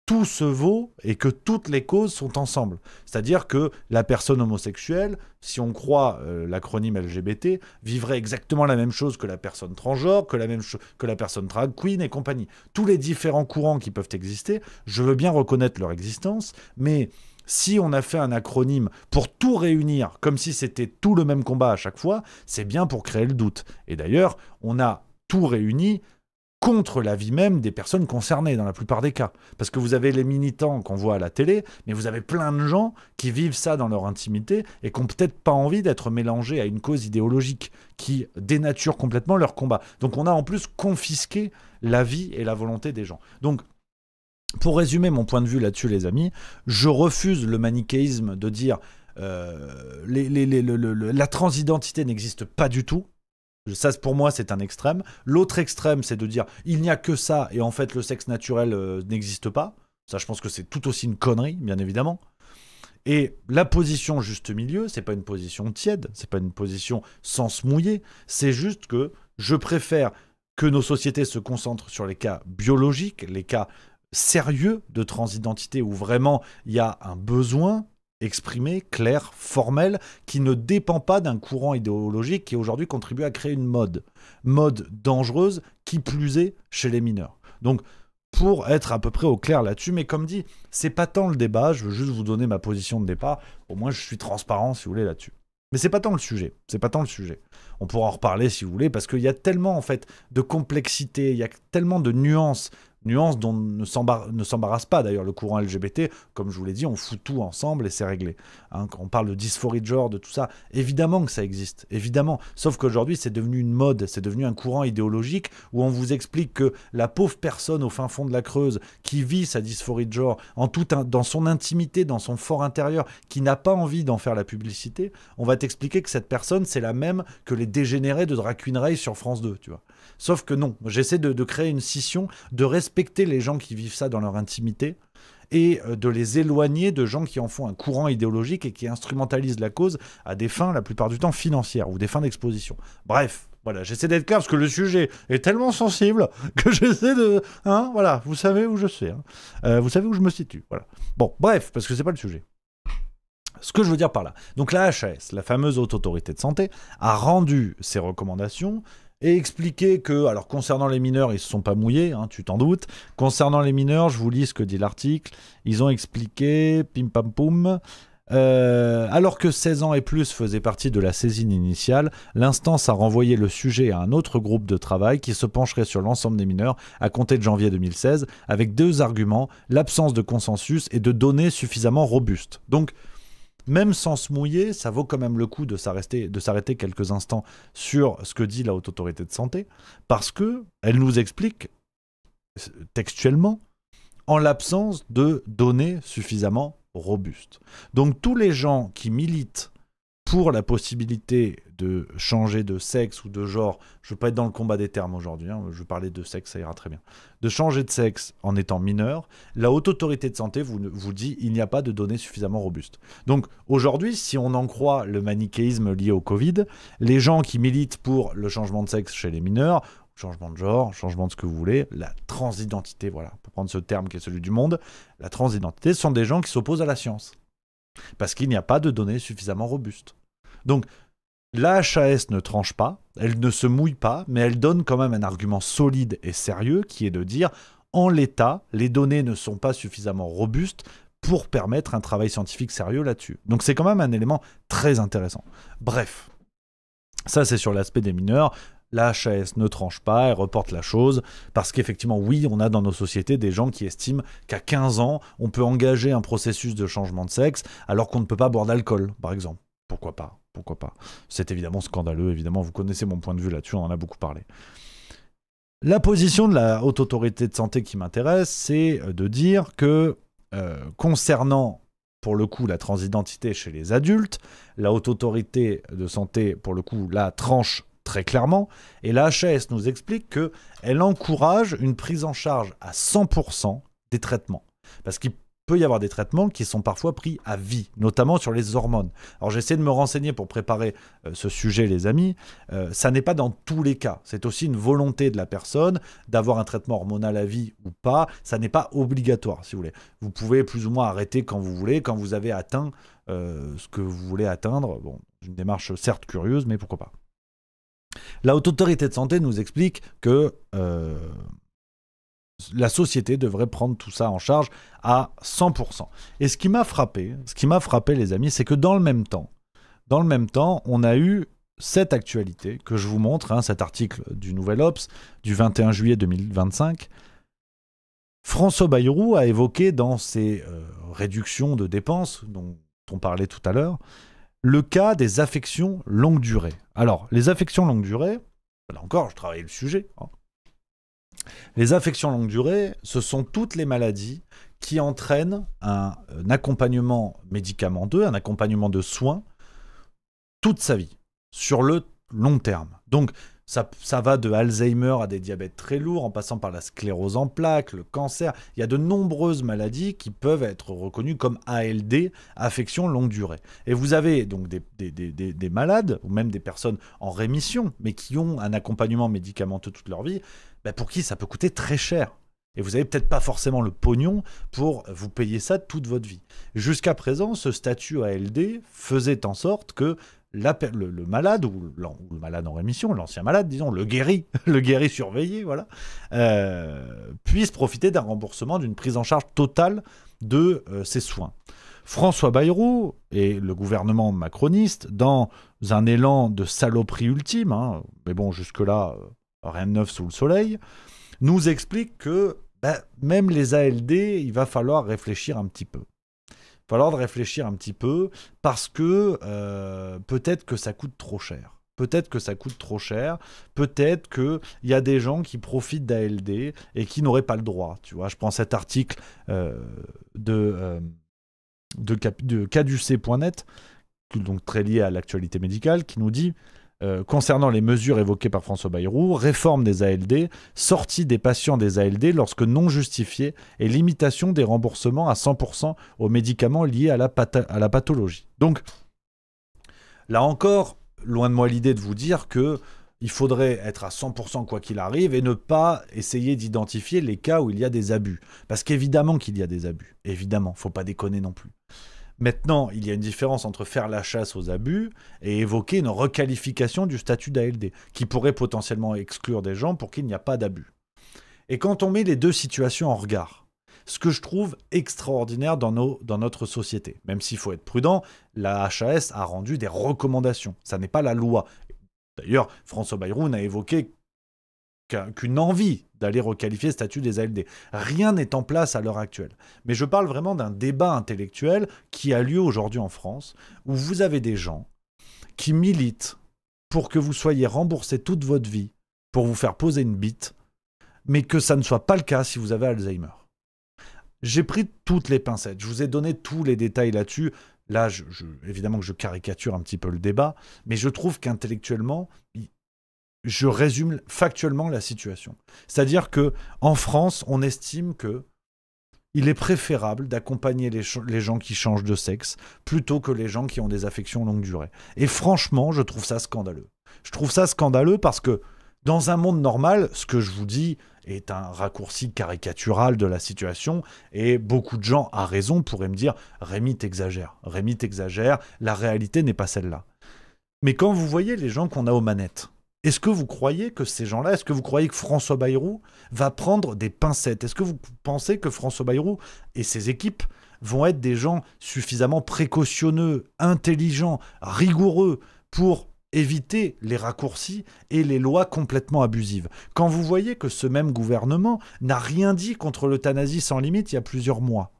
tout se vaut et que toutes les causes sont ensemble. C'est-à-dire que la personne homosexuelle, si on croit l'acronyme LGBT, vivrait exactement la même chose que la personne transgenre, que la personne drag queen et compagnie. Tous les différents courants qui peuvent exister, je veux bien reconnaître leur existence, mais si on a fait un acronyme pour tout réunir, comme si c'était tout le même combat à chaque fois, c'est bien pour créer le doute. Et d'ailleurs, on a tout réuni contre l'avis même des personnes concernées dans la plupart des cas. Parce que vous avez les militants qu'on voit à la télé, mais vous avez plein de gens qui vivent ça dans leur intimité et qui n'ont peut-être pas envie d'être mélangés à une cause idéologique qui dénature complètement leur combat. Donc on a en plus confisqué la vie et la volonté des gens. Donc, pour résumer mon point de vue là-dessus, les amis, je refuse le manichéisme de dire la transidentité n'existe pas du tout. Ça, pour moi, c'est un extrême. L'autre extrême, c'est de dire il n'y a que ça et en fait, le sexe naturel n'existe pas. Ça, je pense que c'est tout aussi une connerie, bien évidemment. Et la position juste milieu, c'est pas une position tiède, c'est pas une position sans se mouiller. C'est juste que je préfère que nos sociétés se concentrent sur les cas biologiques, les cas sérieux de transidentité où vraiment il y a un besoin exprimé, clair, formel, qui ne dépend pas d'un courant idéologique qui aujourd'hui contribue à créer une mode dangereuse, qui plus est chez les mineurs. Donc, pour être à peu près au clair là-dessus, mais comme dit, c'est pas tant le débat, je veux juste vous donner ma position de départ, au moins je suis transparent si vous voulez là-dessus. Mais c'est pas tant le sujet, On pourra en reparler si vous voulez, parce qu'il y a tellement en fait de complexité, il y a tellement de nuances dont ne s'embarrasse pas d'ailleurs le courant LGBT. Comme je vous l'ai dit, on fout tout ensemble et c'est réglé. Quand on parle de dysphorie de genre, de tout ça, évidemment que ça existe, évidemment. Sauf qu'aujourd'hui, c'est devenu une mode, c'est devenu un courant idéologique où on vous explique que la pauvre personne au fin fond de la Creuse qui vit sa dysphorie de genre dans son intimité, dans son fort intérieur, qui n'a pas envie d'en faire la publicité, on va t'expliquer que cette personne, c'est la même que les dégénérés de Drag Queen Race sur France 2, tu vois. Sauf que non, j'essaie de créer une scission, de respecter les gens qui vivent ça dans leur intimité et de les éloigner de gens qui en font un courant idéologique et qui instrumentalisent la cause à des fins, la plupart du temps, financières ou des fins d'exposition. Bref, voilà, j'essaie d'être clair parce que le sujet est tellement sensible que j'essaie de... voilà, vous savez où je suis. Vous savez où je me situe. Voilà. Bon, bref, parce que c'est pas le sujet. Ce que je veux dire par là. Donc la HAS, la fameuse Haute Autorité de Santé, a rendu ses recommandations et expliqué que, alors concernant les mineurs, ils ne se sont pas mouillés, tu t'en doutes. Concernant les mineurs, je vous lis ce que dit l'article. Ils ont expliqué, pim pam poum, Alors que 16 ans et plus faisait partie de la saisine initiale, l'instance a renvoyé le sujet à un autre groupe de travail qui se pencherait sur l'ensemble des mineurs à compter de janvier 2016, avec 2 arguments, l'absence de consensus et de données suffisamment robustes. Donc, même sans se mouiller, ça vaut quand même le coup de s'arrêter quelques instants sur ce que dit la Haute Autorité de Santé, parce qu'elle nous explique textuellement en l'absence de données suffisamment robustes. Donc tous les gens qui militent pour la possibilité de changer de sexe ou de genre, je ne veux pas être dans le combat des termes aujourd'hui, hein, je vais parler de sexe, ça ira très bien, de changer de sexe en étant mineur, la Haute Autorité de Santé vous dit il n'y a pas de données suffisamment robustes. Donc aujourd'hui, si on en croit le manichéisme lié au Covid, les gens qui militent pour le changement de sexe chez les mineurs, changement de genre, changement de ce que vous voulez, la transidentité, voilà, pour prendre ce terme qui est celui du monde, la transidentité, ce sont des gens qui s'opposent à la science. Parce qu'il n'y a pas de données suffisamment robustes. Donc, la HAS ne tranche pas, elle ne se mouille pas, mais elle donne quand même un argument solide et sérieux qui est de dire, en l'état, les données ne sont pas suffisamment robustes pour permettre un travail scientifique sérieux là-dessus. Donc c'est quand même un élément très intéressant. Bref, ça c'est sur l'aspect des mineurs. La HAS ne tranche pas, elle reporte la chose, parce qu'effectivement, oui, on a dans nos sociétés des gens qui estiment qu'à 15 ans, on peut engager un processus de changement de sexe, alors qu'on ne peut pas boire d'alcool, par exemple. Pourquoi pas ? Pourquoi pas ? C'est évidemment scandaleux, évidemment, vous connaissez mon point de vue là-dessus, on en a beaucoup parlé. La position de la Haute Autorité de Santé qui m'intéresse, c'est de dire que, concernant, pour le coup, la transidentité chez les adultes, la Haute Autorité de Santé, pour le coup, la tranche très clairement, et la HAS nous explique qu'elle encourage une prise en charge à 100% des traitements. Parce qu'il peut y avoir des traitements qui sont parfois pris à vie, notamment sur les hormones. Alors j'ai essayé de me renseigner pour préparer ce sujet, les amis. Ça n'est pas dans tous les cas. C'est aussi une volonté de la personne d'avoir un traitement hormonal à vie ou pas. Ça n'est pas obligatoire, si vous voulez. Vous pouvez plus ou moins arrêter quand vous voulez, quand vous avez atteint ce que vous voulez atteindre. Bon, une démarche certes curieuse, mais pourquoi pas. La Haute Autorité de Santé nous explique que la société devrait prendre tout ça en charge à 100%. Et ce qui m'a frappé, les amis, c'est que dans le même temps, on a eu cette actualité que je vous montre, hein, cet article du Nouvel Obs du 21 juillet 2025. François Bayrou a évoqué dans ses réductions de dépenses, dont on parlait tout à l'heure, le cas des affections longue durée. Alors, les affections longue durée, là encore, je travaille le sujet. Hein. Les affections longue durée, ce sont toutes les maladies qui entraînent un accompagnement médicamenteux, un accompagnement de soins, toute sa vie, sur le long terme. Donc, ça va de Alzheimer à des diabètes très lourds, en passant par la sclérose en plaques, le cancer. Il y a de nombreuses maladies qui peuvent être reconnues comme ALD, affection longue durée. Et vous avez donc des malades, ou même des personnes en rémission, mais qui ont un accompagnement médicamenteux toute leur vie, pour qui ça peut coûter très cher. Et vous n'avez peut-être pas forcément le pognon pour vous payer ça toute votre vie. Jusqu'à présent, ce statut ALD faisait en sorte que le malade, ou le malade en rémission, l'ancien malade, disons, le guéri surveillé, voilà, puisse profiter d'un remboursement, d'une prise en charge totale de ses soins. François Bayrou et le gouvernement macroniste, dans un élan de saloperie ultime, hein, mais bon, jusque-là, rien de neuf sous le soleil, nous expliquent que même les ALD, il va falloir réfléchir un petit peu. Parce que peut-être que ça coûte trop cher. Peut-être qu'il y a des gens qui profitent d'ALD et qui n'auraient pas le droit. Tu vois, je prends cet article de caduc.net, donc très lié à l'actualité médicale, qui nous dit concernant les mesures évoquées par François Bayrou, réforme des ALD, sortie des patients des ALD lorsque non justifiés et limitation des remboursements à 100% aux médicaments liés à la pathologie. Donc, là encore, loin de moi l'idée de vous dire qu'il faudrait être à 100% quoi qu'il arrive et ne pas essayer d'identifier les cas où il y a des abus. Parce qu'évidemment qu'il y a des abus. Évidemment, faut pas déconner non plus. Maintenant, il y a une différence entre faire la chasse aux abus et évoquer une requalification du statut d'ALD, qui pourrait potentiellement exclure des gens pour qu'il n'y a pas d'abus. Et quand on met les deux situations en regard, Ce que je trouve extraordinaire dans notre société. Même s'il faut être prudent, la HAS a rendu des recommandations. Ça n'est pas la loi. D'ailleurs, François Bayrou n'a évoqué qu'une envie d'aller requalifier le statut des ALD. Rien n'est en place à l'heure actuelle. Mais je parle vraiment d'un débat intellectuel qui a lieu aujourd'hui en France, où vous avez des gens qui militent pour que vous soyez remboursé toute votre vie, pour vous faire poser une bite, mais que ça ne soit pas le cas si vous avez Alzheimer. J'ai pris toutes les pincettes, je vous ai donné tous les détails là-dessus. Là, évidemment que je caricature un petit peu le débat, mais je trouve qu'intellectuellement, je résume factuellement la situation. C'est-à-dire qu'en France, on estime qu'il est préférable d'accompagner les gens qui changent de sexe plutôt que les gens qui ont des affections longue durée. Et franchement, je trouve ça scandaleux. Je trouve ça scandaleux parce que dans un monde normal, ce que je vous dis est un raccourci caricatural de la situation et beaucoup de gens, à raison, pourraient me dire « Rémi, t'exagères. Rémi, t'exagères. La réalité n'est pas celle-là. » Mais quand vous voyez les gens qu'on a aux manettes, est-ce que vous croyez que ces gens-là, est-ce que vous croyez que François Bayrou va prendre des pincettes? Est-ce que vous pensez que François Bayrou et ses équipes vont être des gens suffisamment précautionneux, intelligents, rigoureux pour éviter les raccourcis et les lois complètement abusives? Quand vous voyez que ce même gouvernement n'a rien dit contre l'euthanasie sans limite il y a plusieurs mois,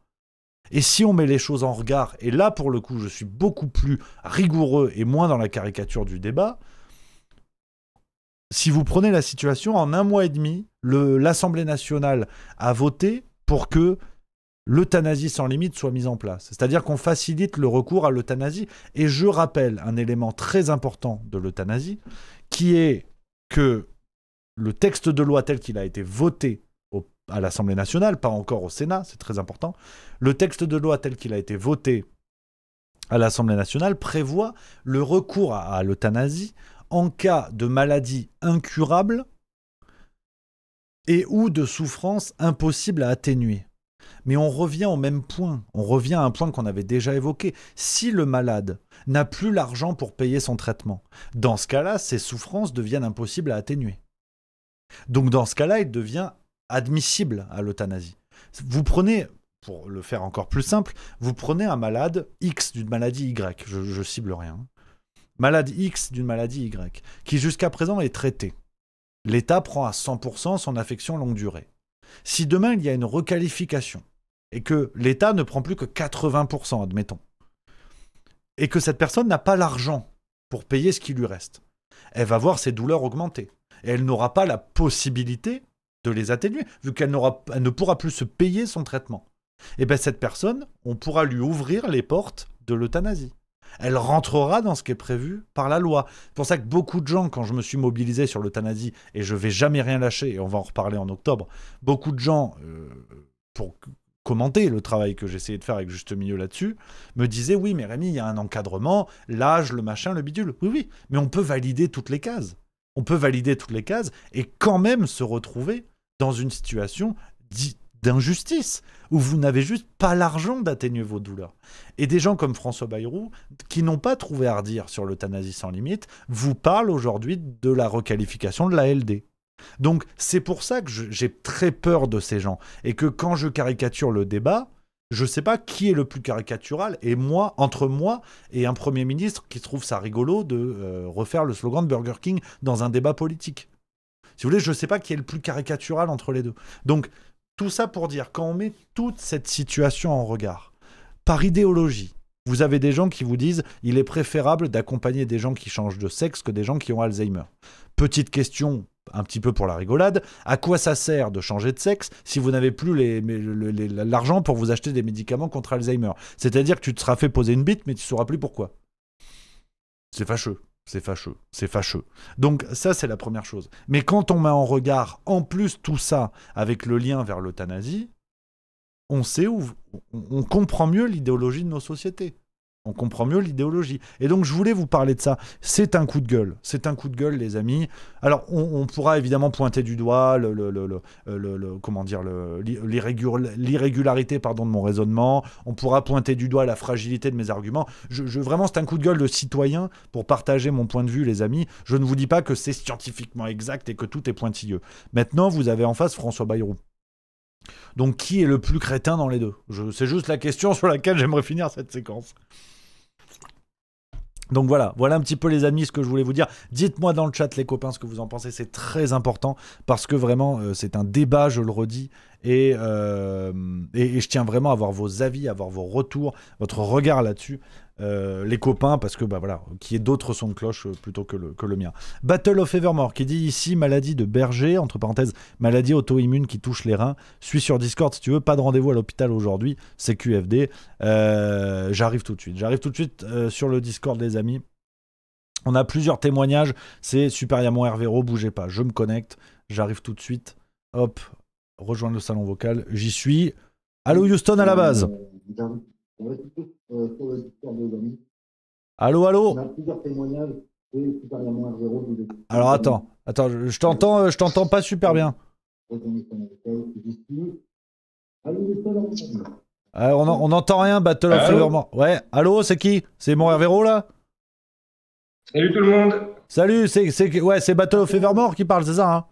et si on met les choses en regard, et là pour le coup je suis beaucoup plus rigoureux et moins dans la caricature du débat, si vous prenez la situation, en 1 mois et demi, l'Assemblée nationale a voté pour que l'euthanasie sans limite soit mise en place. C'est-à-dire qu'on facilite le recours à l'euthanasie. Et je rappelle un élément très important de l'euthanasie, qui est que le texte de loi tel qu'il a été voté à l'Assemblée nationale, pas encore au Sénat, c'est très important, le texte de loi tel qu'il a été voté à l'Assemblée nationale prévoit le recours à l'euthanasie en cas de maladie incurable et ou de souffrance impossible à atténuer. Mais on revient au même point, on revient à un point qu'on avait déjà évoqué. Si le malade n'a plus l'argent pour payer son traitement, dans ce cas-là, ses souffrances deviennent impossibles à atténuer. Donc dans ce cas-là, il devient admissible à l'euthanasie. Vous prenez, pour le faire encore plus simple, vous prenez un malade X d'une maladie Y, je cible rien, malade X d'une maladie Y, qui jusqu'à présent est traité. L'État prend à 100% son affection longue durée. Si demain il y a une requalification, et que l'État ne prend plus que 80%, admettons, et que cette personne n'a pas l'argent pour payer ce qui lui reste, elle va voir ses douleurs augmenter. Et elle n'aura pas la possibilité de les atténuer, vu qu'elle ne pourra plus se payer son traitement. Et bien cette personne, on pourra lui ouvrir les portes de l'euthanasie. Elle rentrera dans ce qui est prévu par la loi. C'est pour ça que beaucoup de gens, quand je me suis mobilisé sur l'euthanasie, et je ne vais jamais rien lâcher, et on va en reparler en octobre, beaucoup de gens, pour commenter le travail que j'essayais de faire avec Juste Milieu là-dessus, me disaient « Oui, mais Rémi, il y a un encadrement, l'âge, le machin, le bidule. » Oui, mais on peut valider toutes les cases. On peut valider toutes les cases et quand même se retrouver dans une situation d'injustice, où vous n'avez juste pas l'argent d'atténuer vos douleurs. Et des gens comme François Bayrou, qui n'ont pas trouvé à redire sur l'euthanasie sans limite, vous parlent aujourd'hui de la requalification de la LD. Donc c'est pour ça que j'ai très peur de ces gens, et que quand je caricature le débat, je ne sais pas qui est le plus caricatural, et moi, entre moi et un Premier ministre qui trouve ça rigolo de refaire le slogan de Burger King dans un débat politique. Si vous voulez, je ne sais pas qui est le plus caricatural entre les deux. Donc, tout ça pour dire, quand on met toute cette situation en regard, par idéologie, vous avez des gens qui vous disent « il est préférable d'accompagner des gens qui changent de sexe que des gens qui ont Alzheimer ». Petite question, un petit peu pour la rigolade, à quoi ça sert de changer de sexe si vous n'avez plus l'argent pour vous acheter des médicaments contre Alzheimer? C'est-à-dire que tu te seras fait poser une bite, mais tu ne sauras plus pourquoi. C'est fâcheux. C'est fâcheux, c'est fâcheux. Donc ça, c'est la première chose. Mais quand on met en regard, en plus tout ça, avec le lien vers l'euthanasie, on comprend mieux l'idéologie de nos sociétés. On comprend mieux l'idéologie. Et donc, je voulais vous parler de ça. C'est un coup de gueule. C'est un coup de gueule, les amis. Alors, on pourra évidemment pointer du doigt l'irrégularité de mon raisonnement. On pourra pointer du doigt la fragilité de mes arguments. Vraiment, c'est un coup de gueule de citoyen pour partager mon point de vue, les amis. Je ne vous dis pas que c'est scientifiquement exact et que tout est pointilleux. Maintenant, vous avez en face François Bayrou. Donc, qui est le plus crétin dans les deux? C'est juste la question sur laquelle j'aimerais finir cette séquence. Donc voilà un petit peu les amis ce que je voulais vous dire. Dites-moi dans le chat les copains ce que vous en pensez, c'est très important parce que vraiment c'est un débat, je le redis, et je tiens vraiment à avoir vos avis, à avoir vos retours, votre regard là-dessus, les copains, parce que bah voilà, qu'il y ait d'autres sons de cloche plutôt que le mien. Battle of Evermore qui dit ici maladie de Berger, entre parenthèses maladie auto-immune qui touche les reins. Suis sur Discord si tu veux, pas de rendez-vous à l'hôpital aujourd'hui, c'est QFD. J'arrive tout de suite sur le Discord les amis. On a plusieurs témoignages, c'est Super Yamon Hervéro, bougez pas, je me connecte, j'arrive tout de suite. Hop, rejoindre le salon vocal, j'y suis. Allô Houston à la base. Allô. Alors attends, je t'entends pas super bien. On n'entend rien, Battle of Evermore. Ouais, allô, c'est qui? C'est mon Hervéro là? Salut tout le monde. Salut, c'est Battle of Evermore qui parle, c'est ça hein?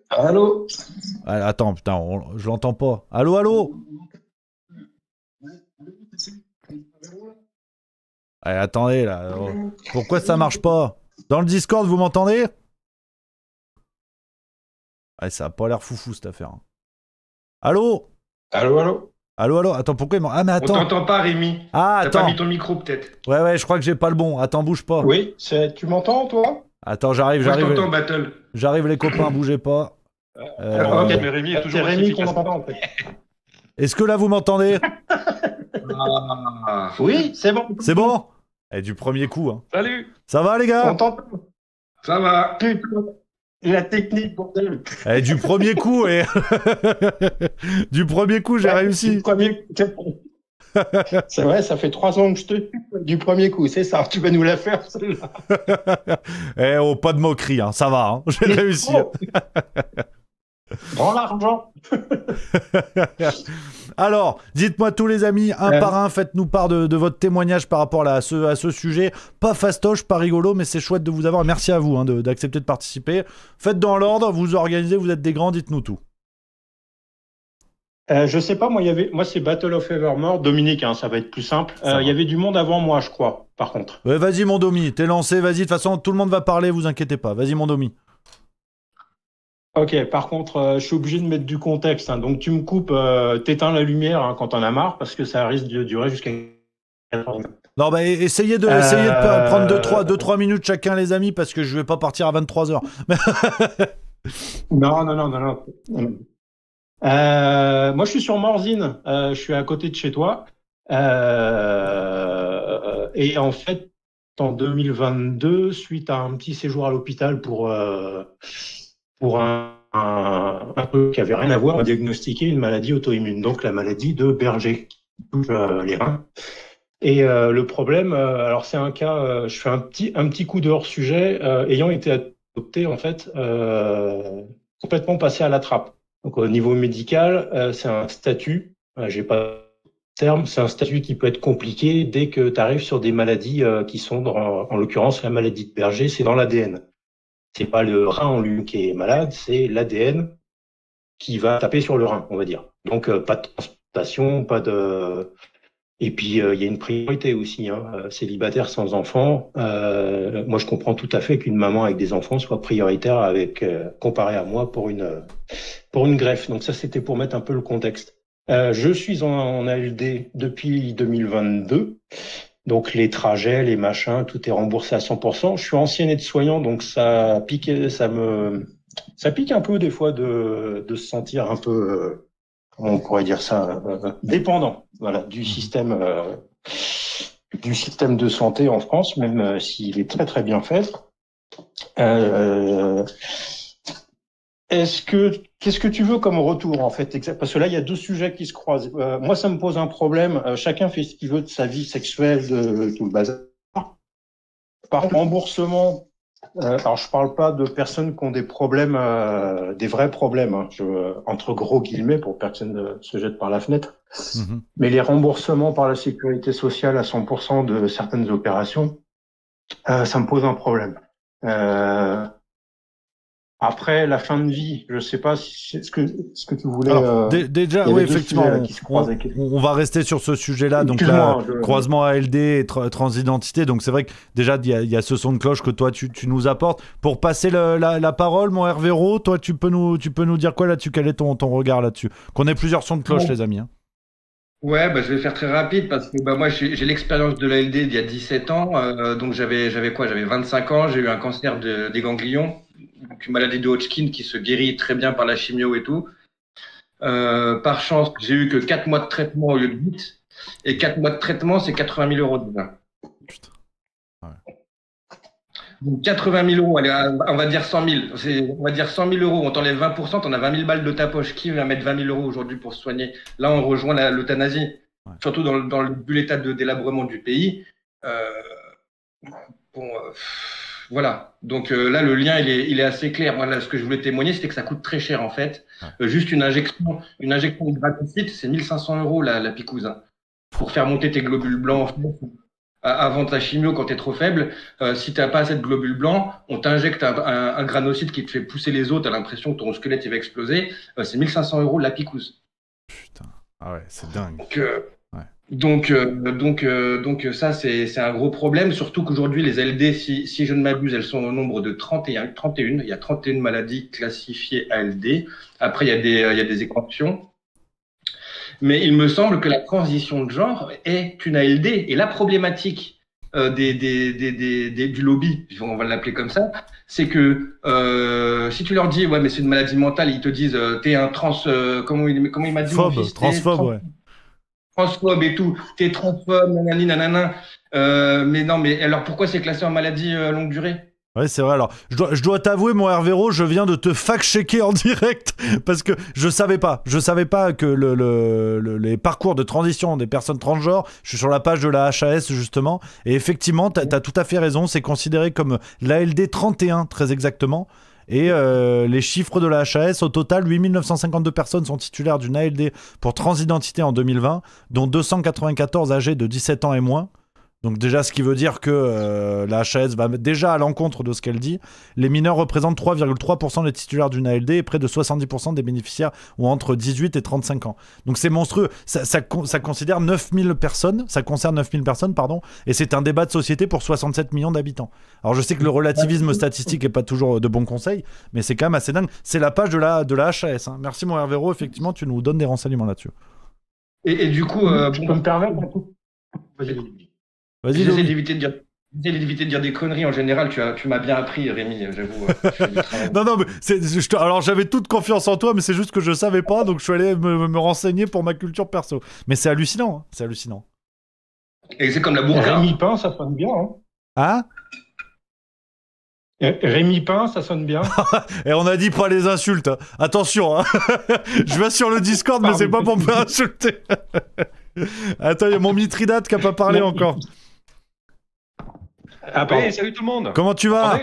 Allô. Attends, putain, je l'entends pas. Allô. Allez, attendez là. Pourquoi ça marche pas? Dans le Discord, vous m'entendez? Ouais, ça a pas l'air foufou cette affaire. Allô. Attends, pourquoi Ah mais attends. On t'entend pas Rémi. Ah t'as attends. pas mis ton micro peut-être. Ouais, je crois que j'ai pas le bon. Attends, bouge pas. Oui, tu m'entends toi? Attends, j'arrive. Moi, je t'entends Battle. J'arrive les copains, bougez pas. Mais Rémi est toujours Rémi qu'on entend pas en fait. Est-ce que là vous m'entendez? Oui, c'est bon. C'est bon? Du premier coup. Hein. Salut. Ça va les gars? On t'entend. Ça va. La technique, bordel. Du premier coup, du premier coup, j'ai réussi. C'est vrai, ça fait 3 ans que je te... Du premier coup, c'est ça. Tu vas nous la faire, celle-là. Oh, pas de moquerie, hein. Ça va, hein. J'ai réussi. Prends l'argent. Alors, dites-moi tous les amis, un par un, faites-nous part de votre témoignage par rapport à ce sujet. Pas fastoche, pas rigolo, mais c'est chouette de vous avoir. Merci à vous d'accepter de participer. Faites dans l'ordre, vous organisez, vous êtes des grands, dites-nous tout. Je sais pas, moi c'est Battle of Evermore, Dominique, hein, ça va être plus simple. Il y avait du monde avant moi, je crois, par contre. Ouais, vas-y mon Domi, t'es lancé, vas-y, de toute façon tout le monde va parler, vous inquiétez pas. Vas-y mon Domi. Ok, par contre, je suis obligé de mettre du contexte. Hein. Donc tu me coupes, t'éteins la lumière hein, quand t'en as marre, parce que ça risque de durer jusqu'à 4 minutes. Non, bah essayez de prendre 2-3 minutes chacun les amis, parce que je vais pas partir à 23h. Non. Moi je suis sur Morzine, je suis à côté de chez toi. Et en fait, en 2022, suite à un petit séjour à l'hôpital pour un truc qui avait rien à voir, on a diagnostiqué une maladie auto-immune, donc la maladie de Berger qui touche les reins. Et le problème, alors c'est un cas, je fais un petit coup de hors sujet, ayant été adopté en fait, complètement passé à la trappe. Donc au niveau médical, c'est un statut, j'ai pas de terme, c'est un statut qui peut être compliqué dès que tu arrives sur des maladies qui sont en l'occurrence la maladie de Berger, c'est dans l'ADN. C'est pas le rein en lui qui est malade, c'est l'ADN qui va taper sur le rein, on va dire. Donc pas de transplantation, pas de... Et puis il y a une priorité aussi, hein, célibataire sans enfants. Moi je comprends tout à fait qu'une maman avec des enfants soit prioritaire avec comparé à moi pour une greffe. Donc ça c'était pour mettre un peu le contexte. Je suis en ALD depuis 2022. Donc les trajets, les machins, tout est remboursé à 100%. Je suis ancien aide-soignant, donc ça pique un peu des fois de se sentir un peu, comment on pourrait dire ça, dépendant, voilà, du système de santé en France, même s'il est très très bien fait. Qu'est-ce que tu veux comme retour en fait? Parce que là il y a deux sujets qui se croisent. Moi ça me pose un problème. Chacun fait ce qu'il veut de sa vie sexuelle, de tout le bazar. Par remboursement, alors je parle pas de personnes qui ont des problèmes, des vrais problèmes, hein, entre gros guillemets pour que personne ne se jette par la fenêtre. Mmh. Mais les remboursements par la sécurité sociale à 100% de certaines opérations, ça me pose un problème. À après la fin de vie, je sais pas si c'est ce que tu voulais. Alors, déjà, oui, effectivement, on va rester sur ce sujet-là. Donc là, croisement ALD et transidentité. Donc c'est vrai que déjà, il y a ce son de cloche que toi, tu nous apportes. Pour passer la parole, mon Hervé Rault, toi, tu peux nous dire quoi là-dessus? Quel est ton regard là-dessus? Qu'on ait plusieurs sons de cloche, les amis. Hein. Ouais, bah, je vais faire très rapide parce que bah, moi, j'ai l'expérience de l'ALD d'il y a 17 ans. Donc, j'avais quoi? J'avais 25 ans. J'ai eu un cancer des ganglions, donc une maladie de Hodgkin qui se guérit très bien par la chimio et tout. Par chance, j'ai eu que 4 mois de traitement au lieu de 8. Et 4 mois de traitement, c'est 80 000 € déjà. Putain. Ouais. Donc 80 000 €, allez, on va dire 100 000. On va dire 100 000 €. On t'enlève 20%, t'en as 20 000 balles de ta poche. Qui va mettre 20 000 € aujourd'hui pour se soigner? Là, on rejoint l'euthanasie. Ouais. Surtout dans l'état de délabrement du pays. Voilà. Donc là, le lien, il est assez clair. Moi, là, ce que je voulais témoigner, c'était que ça coûte très cher, en fait. Ouais. Juste une injection de graphite, c'est 1 500 € la picouse. Hein, pour faire monter tes globules blancs avant ta chimio quand tu es trop faible. Si tu n'as pas assez de globules blancs, on t'injecte un granulocyte qui te fait pousser les os. Tu as l'impression que ton squelette il va exploser. C'est 1 500 € la picouse. Putain. Ah ouais, c'est dingue. Donc ça, c'est un gros problème. Surtout qu'aujourd'hui, les ALD, si je ne m'abuse, elles sont au nombre de 31. Il y a 31 maladies classifiées ALD. Après, il y a des exceptions. Mais il me semble que la transition de genre est une ALD. Et la problématique du lobby, on va l'appeler comme ça, c'est que si tu leur dis ouais mais c'est une maladie mentale, ils te disent t'es un comment il m'a dit transphobe, ouais. Transphobe et tout, t'es transphobe, nanani nanana. Mais non, mais alors pourquoi c'est classé en maladie longue durée? Ouais, c'est vrai. Alors, je dois t'avouer, mon Hervé Rault, je viens de te fact-checker en direct parce que je savais pas que les parcours de transition des personnes transgenres, je suis sur la page de la HAS justement, et effectivement, t'as tout à fait raison, c'est considéré comme l'ALD 31 très exactement. Et les chiffres de la HAS, au total, 8 952 personnes sont titulaires d'une ALD pour transidentité en 2020, dont 294 âgés de 17 ans et moins. Donc déjà, ce qui veut dire que la HAS va déjà à l'encontre de ce qu'elle dit. Les mineurs représentent 3,3% des titulaires d'une ALD et près de 70% des bénéficiaires ont entre 18 et 35 ans. Donc c'est monstrueux. Ça considère 9000 personnes, ça concerne 9000 personnes, pardon, et c'est un débat de société pour 67 millions d'habitants. Alors je sais que le relativisme statistique n'est pas toujours de bons conseils, mais c'est quand même assez dingue. C'est la page de la HAS. Hein. Merci mon Hervé Rault, effectivement, tu nous donnes des renseignements là-dessus. Et du coup, tu peux me permettre Vas-y, j'essaie d'éviter de dire des conneries en général. Tu m'as bien appris, Rémi, j'avoue. non, mais alors j'avais toute confiance en toi, mais c'est juste que je savais pas, donc je suis allé me renseigner pour ma culture perso. Mais c'est hallucinant, hein, c'est hallucinant. Et c'est comme la burqa. Rémi Pain, ça sonne bien. Hein Rémi Pain, ça sonne bien. Et on a dit pas les insultes. Hein. Attention, hein. Je vais sur le Discord, mais c'est pas pour me faire insulter. Attends, il y a mon Mithridate qui a pas parlé encore. Oui, salut tout le monde. Comment tu vas?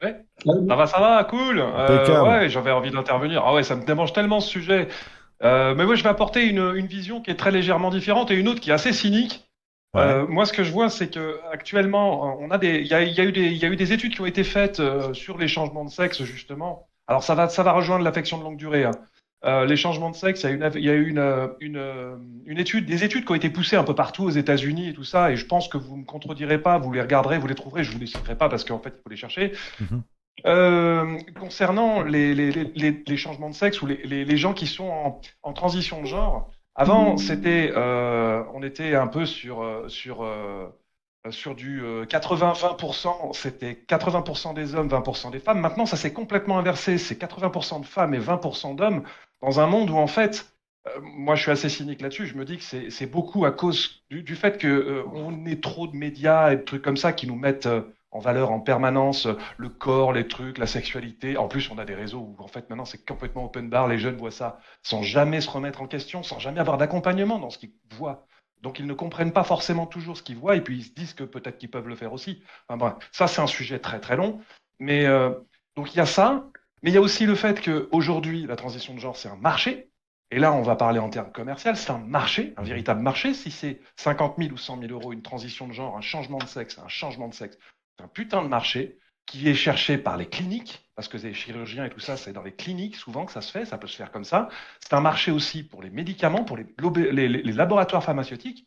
Ouais. Ça va, cool. Ouais, j'avais envie d'intervenir. Ah ouais, ça me démange tellement ce sujet. Mais moi, je vais apporter une vision qui est très légèrement différente et une autre qui est assez cynique. Ouais. Moi, ce que je vois, c'est que actuellement, il y a eu des études qui ont été faites sur les changements de sexe justement. Alors ça va rejoindre l'affection de longue durée. Hein. Les changements de sexe, il y a eu des études qui ont été poussées un peu partout aux États-Unis et tout ça, et je pense que vous me contredirez pas, vous les regarderez, vous les trouverez, je vous les citerai pas parce qu'en fait il faut les chercher. Concernant les changements de sexe ou les gens qui sont en transition de genre, avant c'était, on était un peu sur du 80-20%, c'était 80% des hommes, 20% des femmes. Maintenant, ça s'est complètement inversé. C'est 80% de femmes et 20% d'hommes dans un monde où, en fait, moi, je suis assez cynique là-dessus. Je me dis que c'est beaucoup à cause du fait qu'on ait trop de médias et de trucs comme ça qui nous mettent en valeur en permanence le corps, les trucs, la sexualité. En plus, on a des réseaux où, en fait, maintenant, c'est complètement open bar. Les jeunes voient ça sans jamais se remettre en question, sans jamais avoir d'accompagnement dans ce qu'ils voient. Donc, ils ne comprennent pas forcément toujours ce qu'ils voient et puis ils se disent que peut-être qu'ils peuvent le faire aussi. Enfin, bref, ça, c'est un sujet très, très long. Mais donc, il y a ça. Mais il y a aussi le fait qu'aujourd'hui, la transition de genre, c'est un marché. Et là, on va parler en termes commerciaux. C'est un marché, un véritable marché. Si c'est 50 000 ou 100 000 euros, une transition de genre, un changement de sexe, c'est un putain de marché qui est cherché par les cliniques. parce que les chirurgiens et tout ça, c'est dans les cliniques souvent que ça se fait, ça peut se faire comme ça. C'est un marché aussi pour les médicaments, pour les laboratoires pharmaceutiques.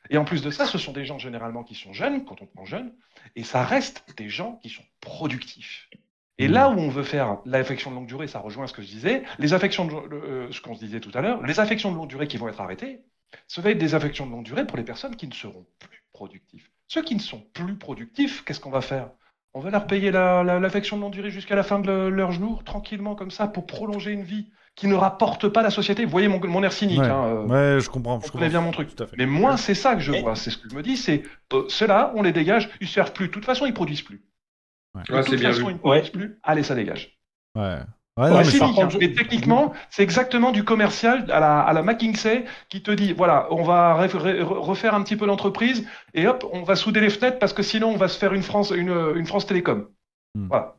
Et en plus de ça, ce sont des gens généralement qui sont jeunes, quand on prend jeune, et ça reste des gens qui sont productifs. Et là où on veut faire l'affection de longue durée, ça rejoint ce que je disais, ce qu'on se disait tout à l'heure, les affections de longue durée qui vont être arrêtées, ça va être des affections de longue durée pour les personnes qui ne seront plus productives. Ceux qui ne sont plus productifs, qu'est-ce qu'on va faire? On va leur payer l'affection de longue durée jusqu'à la fin de leur jour, tranquillement comme ça, pour prolonger une vie qui ne rapporte pas à la société. Vous voyez mon air cynique. Ouais, je comprends. Je connais bien mon truc. Mais moi, c'est ça que je vois. C'est ce que je me dis, c'est ceux-là, on les dégage, ils ne servent plus. De toute façon, ils ne produisent plus. De toute façon, ils ne produisent plus. Allez, ça dégage. Ouais. Ouais, cynique, mais techniquement, c'est exactement du commercial à la McKinsey qui te dit, voilà, on va refaire un petit peu l'entreprise et hop, on va souder les fenêtres parce que sinon on va se faire une France Télécom. Voilà.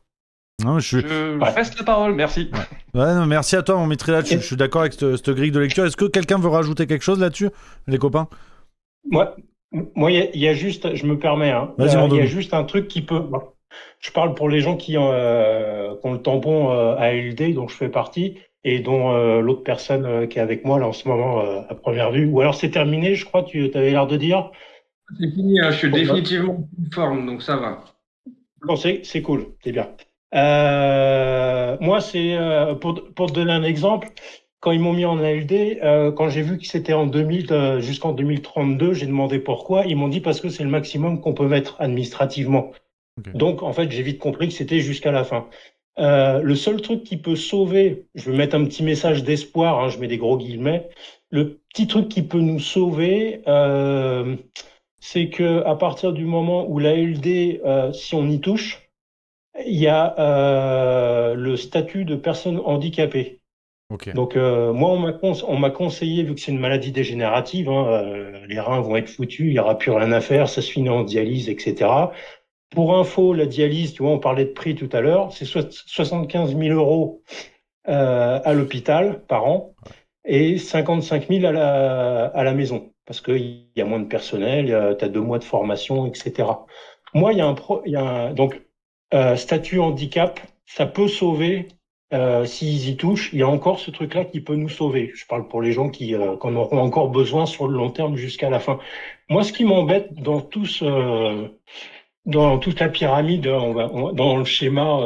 Non, je reste la parole, merci. Ouais, non, merci à toi, on mettrait là-dessus. Je suis d'accord avec cette grille de lecture. Est-ce que quelqu'un veut rajouter quelque chose là-dessus, les copains? Moi, il y a juste, je me permets, il y a juste un truc qui peut. Je parle pour les gens qui ont le tampon ALD, dont je fais partie, et dont l'autre personne qui est avec moi là en ce moment à première vue. Ou alors c'est terminé, je crois, tu avais l'air de dire. C'est fini, je suis définitivement en forme, donc ça va. Non, c'est cool, c'est bien. Moi, c'est pour te donner un exemple, quand ils m'ont mis en ALD, quand j'ai vu que c'était en 2000 jusqu'en 2032, j'ai demandé pourquoi. Ils m'ont dit parce que c'est le maximum qu'on peut mettre administrativement. Okay. Donc, en fait, j'ai vite compris que c'était jusqu'à la fin. Le seul truc qui peut sauver, je vais mettre un petit message d'espoir, je mets des gros guillemets, le petit truc qui peut nous sauver, c'est que à partir du moment où l'ALD, si on y touche, il y a le statut de personne handicapée. Okay. Donc moi on m'a conseillé, vu que c'est une maladie dégénérative, les reins vont être foutus, il y aura plus rien à faire, ça se finit en dialyse, etc. Pour info, la dialyse, tu vois, on parlait de prix tout à l'heure, c'est 75 000 euros à l'hôpital par an et 55 000 à la maison, parce qu'il y a moins de personnel, tu as 2 mois de formation, etc. Moi, il y a donc statut handicap, ça peut sauver s'ils y touchent. Il y a encore ce truc-là qui peut nous sauver. Je parle pour les gens qui en auront encore besoin sur le long terme jusqu'à la fin. Moi, ce qui m'embête dans dans toute la pyramide, dans le schéma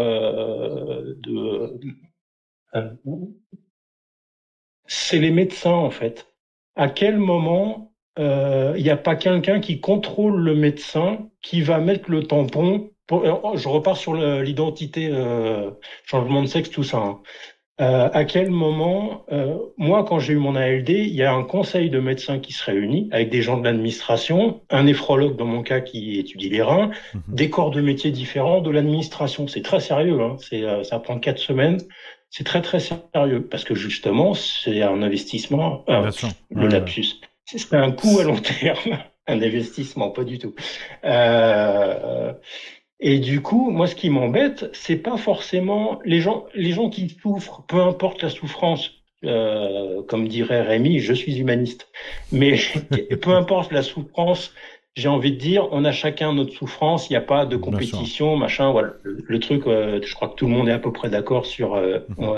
c'est les médecins, en fait. À quel moment il n'y a pas quelqu'un qui contrôle le médecin, qui va mettre le tampon je repars sur l'identité, changement de sexe, tout ça. À quel moment, moi, quand j'ai eu mon ALD, il y a un conseil de médecins qui se réunit avec des gens de l'administration, un néphrologue dans mon cas qui étudie les reins, des corps de métiers différents de l'administration. C'est très sérieux, ça prend 4 semaines. C'est très très sérieux parce que justement, c'est un investissement. Le lapsus. C'est un coût à long terme, un investissement, pas du tout. Et du coup, moi, ce qui m'embête, c'est pas forcément les gens qui souffrent, peu importe la souffrance, comme dirait Rémi, je suis humaniste. Mais peu importe la souffrance, j'ai envie de dire, on a chacun notre souffrance, il n'y a pas de compétition, machin, voilà. Le truc, je crois que tout le monde est à peu près d'accord sur, dans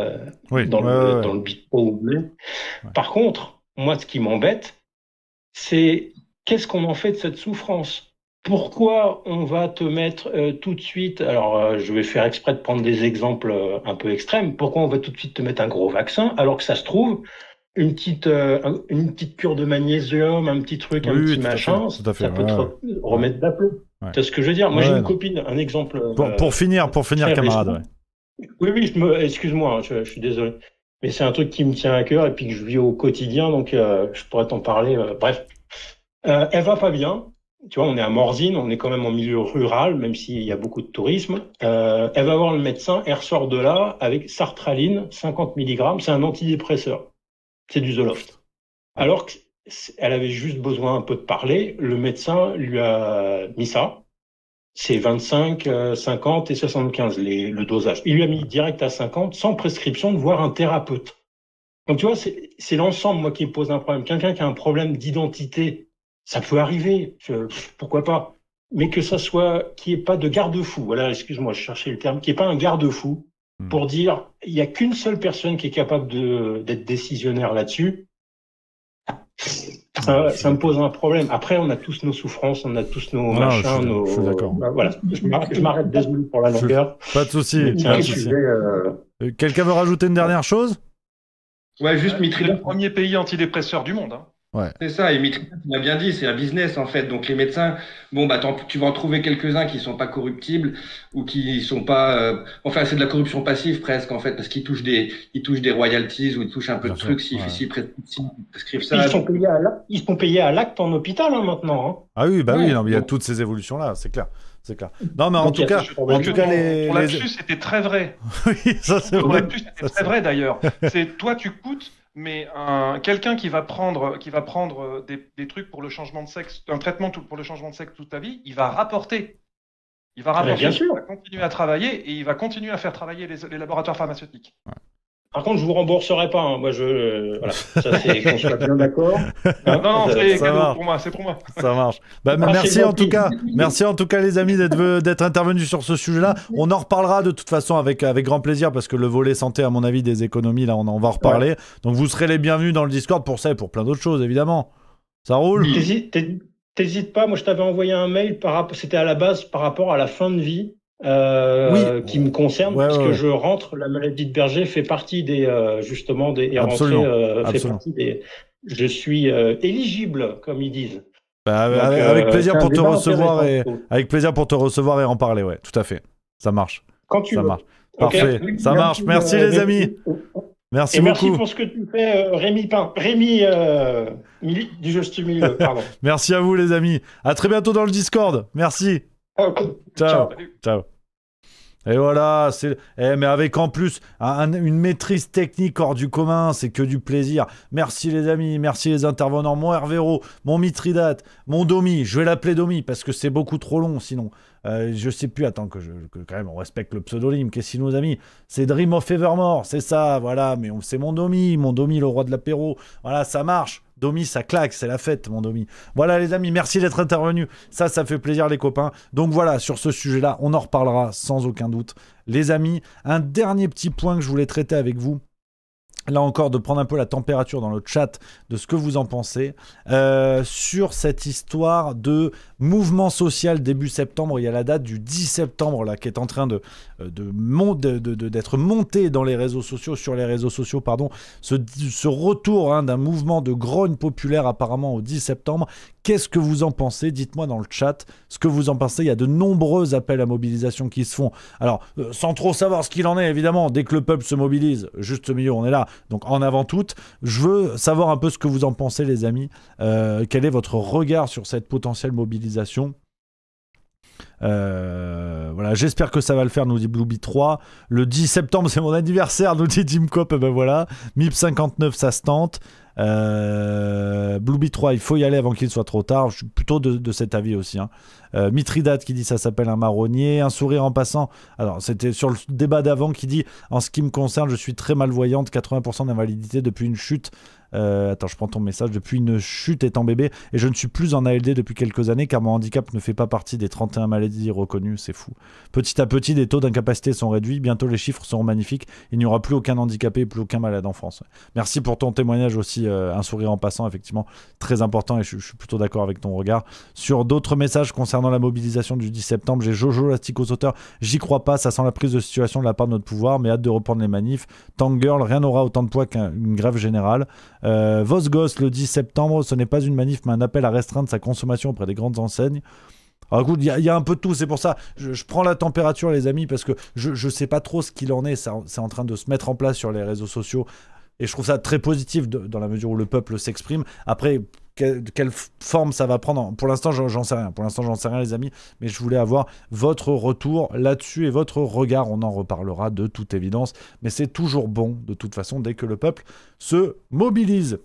le bistrot. Par contre, moi, ce qui m'embête, c'est qu'est-ce qu'on en fait de cette souffrance? Pourquoi on va te mettre tout de suite, alors je vais faire exprès de prendre des exemples un peu extrêmes, pourquoi on va tout de suite te mettre un gros vaccin alors que ça se trouve, une petite cure de magnésium, un petit truc, un petit machin, ça peut te remettre d'aplomb. C'est ce que je veux dire. Moi j'ai une copine, un exemple... Pour finir camarade. Oui, excuse-moi, je suis désolé. Mais c'est un truc qui me tient à cœur et puis que je vis au quotidien, donc je pourrais t'en parler. Bref, elle va pas bien. Tu vois, on est à Morzine, on est quand même en milieu rural, même s'il y a beaucoup de tourisme. Elle va voir le médecin, elle ressort de là avec sartraline, 50 mg, c'est un antidépresseur. C'est du Zoloft. Alors qu'elle avait juste besoin un peu de parler, le médecin lui a mis ça. C'est 25, 50 et 75, le dosage. Il lui a mis direct à 50, sans prescription, de voir un thérapeute. Donc tu vois, c'est l'ensemble, moi, qui me pose un problème. Quelqu'un qui a un problème d'identité, ça peut arriver, pourquoi pas. Mais que ça soit, qu'il n'y ait pas de garde-fou. Voilà, excuse-moi, je cherchais le terme, qu'il n'y ait pas un garde-fou. pour dire il n'y a qu'une seule personne qui est capable d'être décisionnaire là-dessus, ça me pose un problème. Après, on a tous nos souffrances, on a tous nos machins, je suis d'accord. Voilà, je m'arrête, désolé pour la longueur. Pas de souci. Quelqu'un veut rajouter une dernière chose? Ouais, juste C'est Mithridat. le premier pays antidépresseur du monde. Hein. Ouais. C'est ça, et Mithridat l'a bien dit, c'est un business en fait. Donc les médecins, bon bah tu vas en trouver quelques-uns qui sont pas corruptibles ou qui sont pas, enfin c'est de la corruption passive presque en fait, parce qu'ils touchent des royalties ou ils touchent un peu de trucs s'ils prescrivent ça. Ils sont payés à l'acte en hôpital maintenant. Hein. Ah oui, bah Ouais. oui, non, mais il y a toutes ces évolutions là, c'est clair. C'est clair. Non, mais en Donc, tout cas, Ton lapsus, c'était très vrai. Oui, ça c'est Ton vrai. lapsus, c'était très vrai d'ailleurs. C'est toi, tu coûtes, mais quelqu'un qui va prendre des trucs pour le changement de sexe, un traitement pour le changement de sexe toute ta vie, il va rapporter. Il va rapporter, bien sûr. il va continuer à travailler et il va continuer à faire travailler les laboratoires pharmaceutiques. Par contre, je vous rembourserai pas. Hein. Moi, voilà, ça c'est qu'on soit bien d'accord. Hein. Non, c'est ça cadeau marche. pour moi, c'est pour moi. Ça marche. Bah, Ah, merci c'est en tout gentil. cas. Merci en tout cas les amis d'être intervenus sur ce sujet-là. On en reparlera de toute façon avec grand plaisir parce que le volet santé, à mon avis, des économies, là, on va en reparler. Ouais. Donc vous serez les bienvenus dans le Discord pour ça et pour plein d'autres choses, évidemment. Ça roule? T'hésites pas. Moi, je t'avais envoyé un mail c'était à la base par rapport à la fin de vie. Qui me concerne, parce que je rentre, la maladie de Berger fait partie justement des fait partie des. Je suis éligible, comme ils disent. Bah, donc, avec plaisir pour te recevoir avec plaisir pour te recevoir et en parler, ouais, tout à fait. Ça marche. Quand tu veux. Marche. Parfait. Okay. Ça marche. Merci les amis. Merci beaucoup. Merci pour ce que tu fais, Rémi du Juste Milieu. Pardon. Merci à vous les amis. À très bientôt dans le Discord. Merci. Ciao. Ciao. Et voilà, mais avec en plus une maîtrise technique hors du commun, c'est que du plaisir. Merci les amis, merci les intervenants. Mon Hervéro, mon Mithridat, mon Domi, je vais l'appeler Domi parce que c'est beaucoup trop long sinon. Je sais plus, attends que quand même on respecte le pseudonyme. Qu'est-ce que nos amis? C'est Dream of Evermore, c'est ça, voilà. Mais c'est mon Domi, le roi de l'apéro. Voilà, ça marche. Domi, ça claque, c'est la fête, mon Domi. Voilà, les amis, merci d'être intervenus. Ça fait plaisir, les copains. Donc voilà, sur ce sujet-là, on en reparlera sans aucun doute. Les amis, un dernier petit point que je voulais traiter avec vous. Là encore, de prendre un peu la température dans le chat de ce que vous en pensez. Sur cette histoire de mouvement social début septembre, il y a la date du 10 septembre là, qui est en train d'être montée dans les réseaux sociaux, sur les réseaux sociaux, pardon, ce retour d'un mouvement de grogne populaire apparemment au 10 septembre. Qu'est-ce que vous en pensez? Dites-moi dans le chat ce que vous en pensez. Il y a de nombreux appels à mobilisation qui se font. Alors, sans trop savoir ce qu'il en est, évidemment, dès que le peuple se mobilise, juste au milieu, on est là. Donc, en avant toute, je veux savoir un peu ce que vous en pensez, les amis. Quel est votre regard sur cette potentielle mobilisation? Voilà, j'espère que ça va le faire, nous dit Blueby 3. Le 10 septembre, c'est mon anniversaire, nous dit Team Cop. Ben voilà, MIP 59, ça se tente. Blueby 3, il faut y aller avant qu'il soit trop tard. Je suis plutôt de cet avis aussi. Mithridat qui dit ça s'appelle un marronnier. Un sourire en passant. Alors, c'était sur le débat d'avant qui dit en ce qui me concerne, je suis très malvoyante, 80% d'invalidité depuis une chute. Attends, je prends ton message. Depuis une chute étant bébé, et je ne suis plus en ALD depuis quelques années car mon handicap ne fait pas partie des 31 maladies reconnues, c'est fou. Petit à petit, les taux d'incapacité sont réduits, bientôt les chiffres seront magnifiques, il n'y aura plus aucun handicapé et plus aucun malade en France. Merci pour ton témoignage aussi, un sourire en passant, effectivement, très important, et je suis plutôt d'accord avec ton regard. Sur d'autres messages concernant la mobilisation du 10 septembre, j'ai Jojo l'asticosauteur, j'y crois pas, ça sent la prise de situation de la part de notre pouvoir, mais hâte de reprendre les manifs. Tank Girl, rien n'aura autant de poids qu'une grève générale. Vosgos, le 10 septembre, ce n'est pas une manif mais un appel à restreindre sa consommation auprès des grandes enseignes. Alors écoute, il y a un peu de tout, c'est pour ça je prends la température, les amis, parce que je sais pas trop ce qu'il en est. C'est en train de se mettre en place sur les réseaux sociaux et je trouve ça très positif dans la mesure où le peuple s'exprime. Après, quelle forme ça va prendre, pour l'instant j'en sais rien. Pour l'instant j'en sais rien, les amis, mais je voulais avoir votre retour là-dessus et votre regard. On en reparlera de toute évidence, mais c'est toujours bon de toute façon dès que le peuple se mobilise.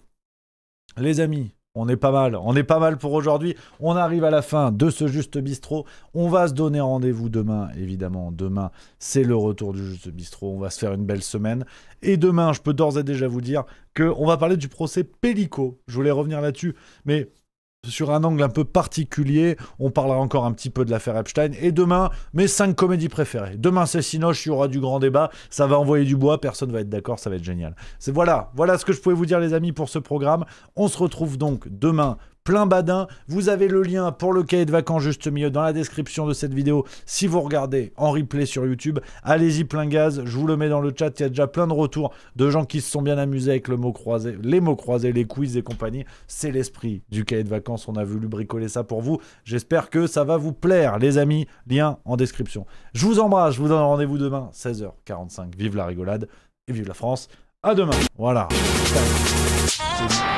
Les amis, on est pas mal pour aujourd'hui. On arrive à la fin de ce Juste Bistrot. On va se donner rendez-vous demain, évidemment. Demain, c'est le retour du Juste Bistrot. On va se faire une belle semaine. Et demain, je peux d'ores et déjà vous dire qu'on va parler du procès Pélico. Je voulais revenir là-dessus, mais sur un angle un peu particulier. On parlera encore un petit peu de l'affaire Epstein. Et demain, mes 5 comédies préférées. Demain, c'est Cinoche, il y aura du grand débat. Ça va envoyer du bois, personne va être d'accord, ça va être génial. Voilà ce que je pouvais vous dire, les amis, pour ce programme. On se retrouve donc demain. Plein badin, vous avez le lien pour le cahier de vacances juste milieu dans la description de cette vidéo si vous regardez en replay sur YouTube. Allez-y plein gaz, je vous le mets dans le chat, il y a déjà plein de retours de gens qui se sont bien amusés avec les mots croisés, les quiz et compagnie. C'est l'esprit du cahier de vacances, on a voulu bricoler ça pour vous. J'espère que ça va vous plaire les amis, lien en description. Je vous embrasse, je vous donne rendez-vous demain 16h45. Vive la rigolade et vive la France. À demain. Voilà. Ciao.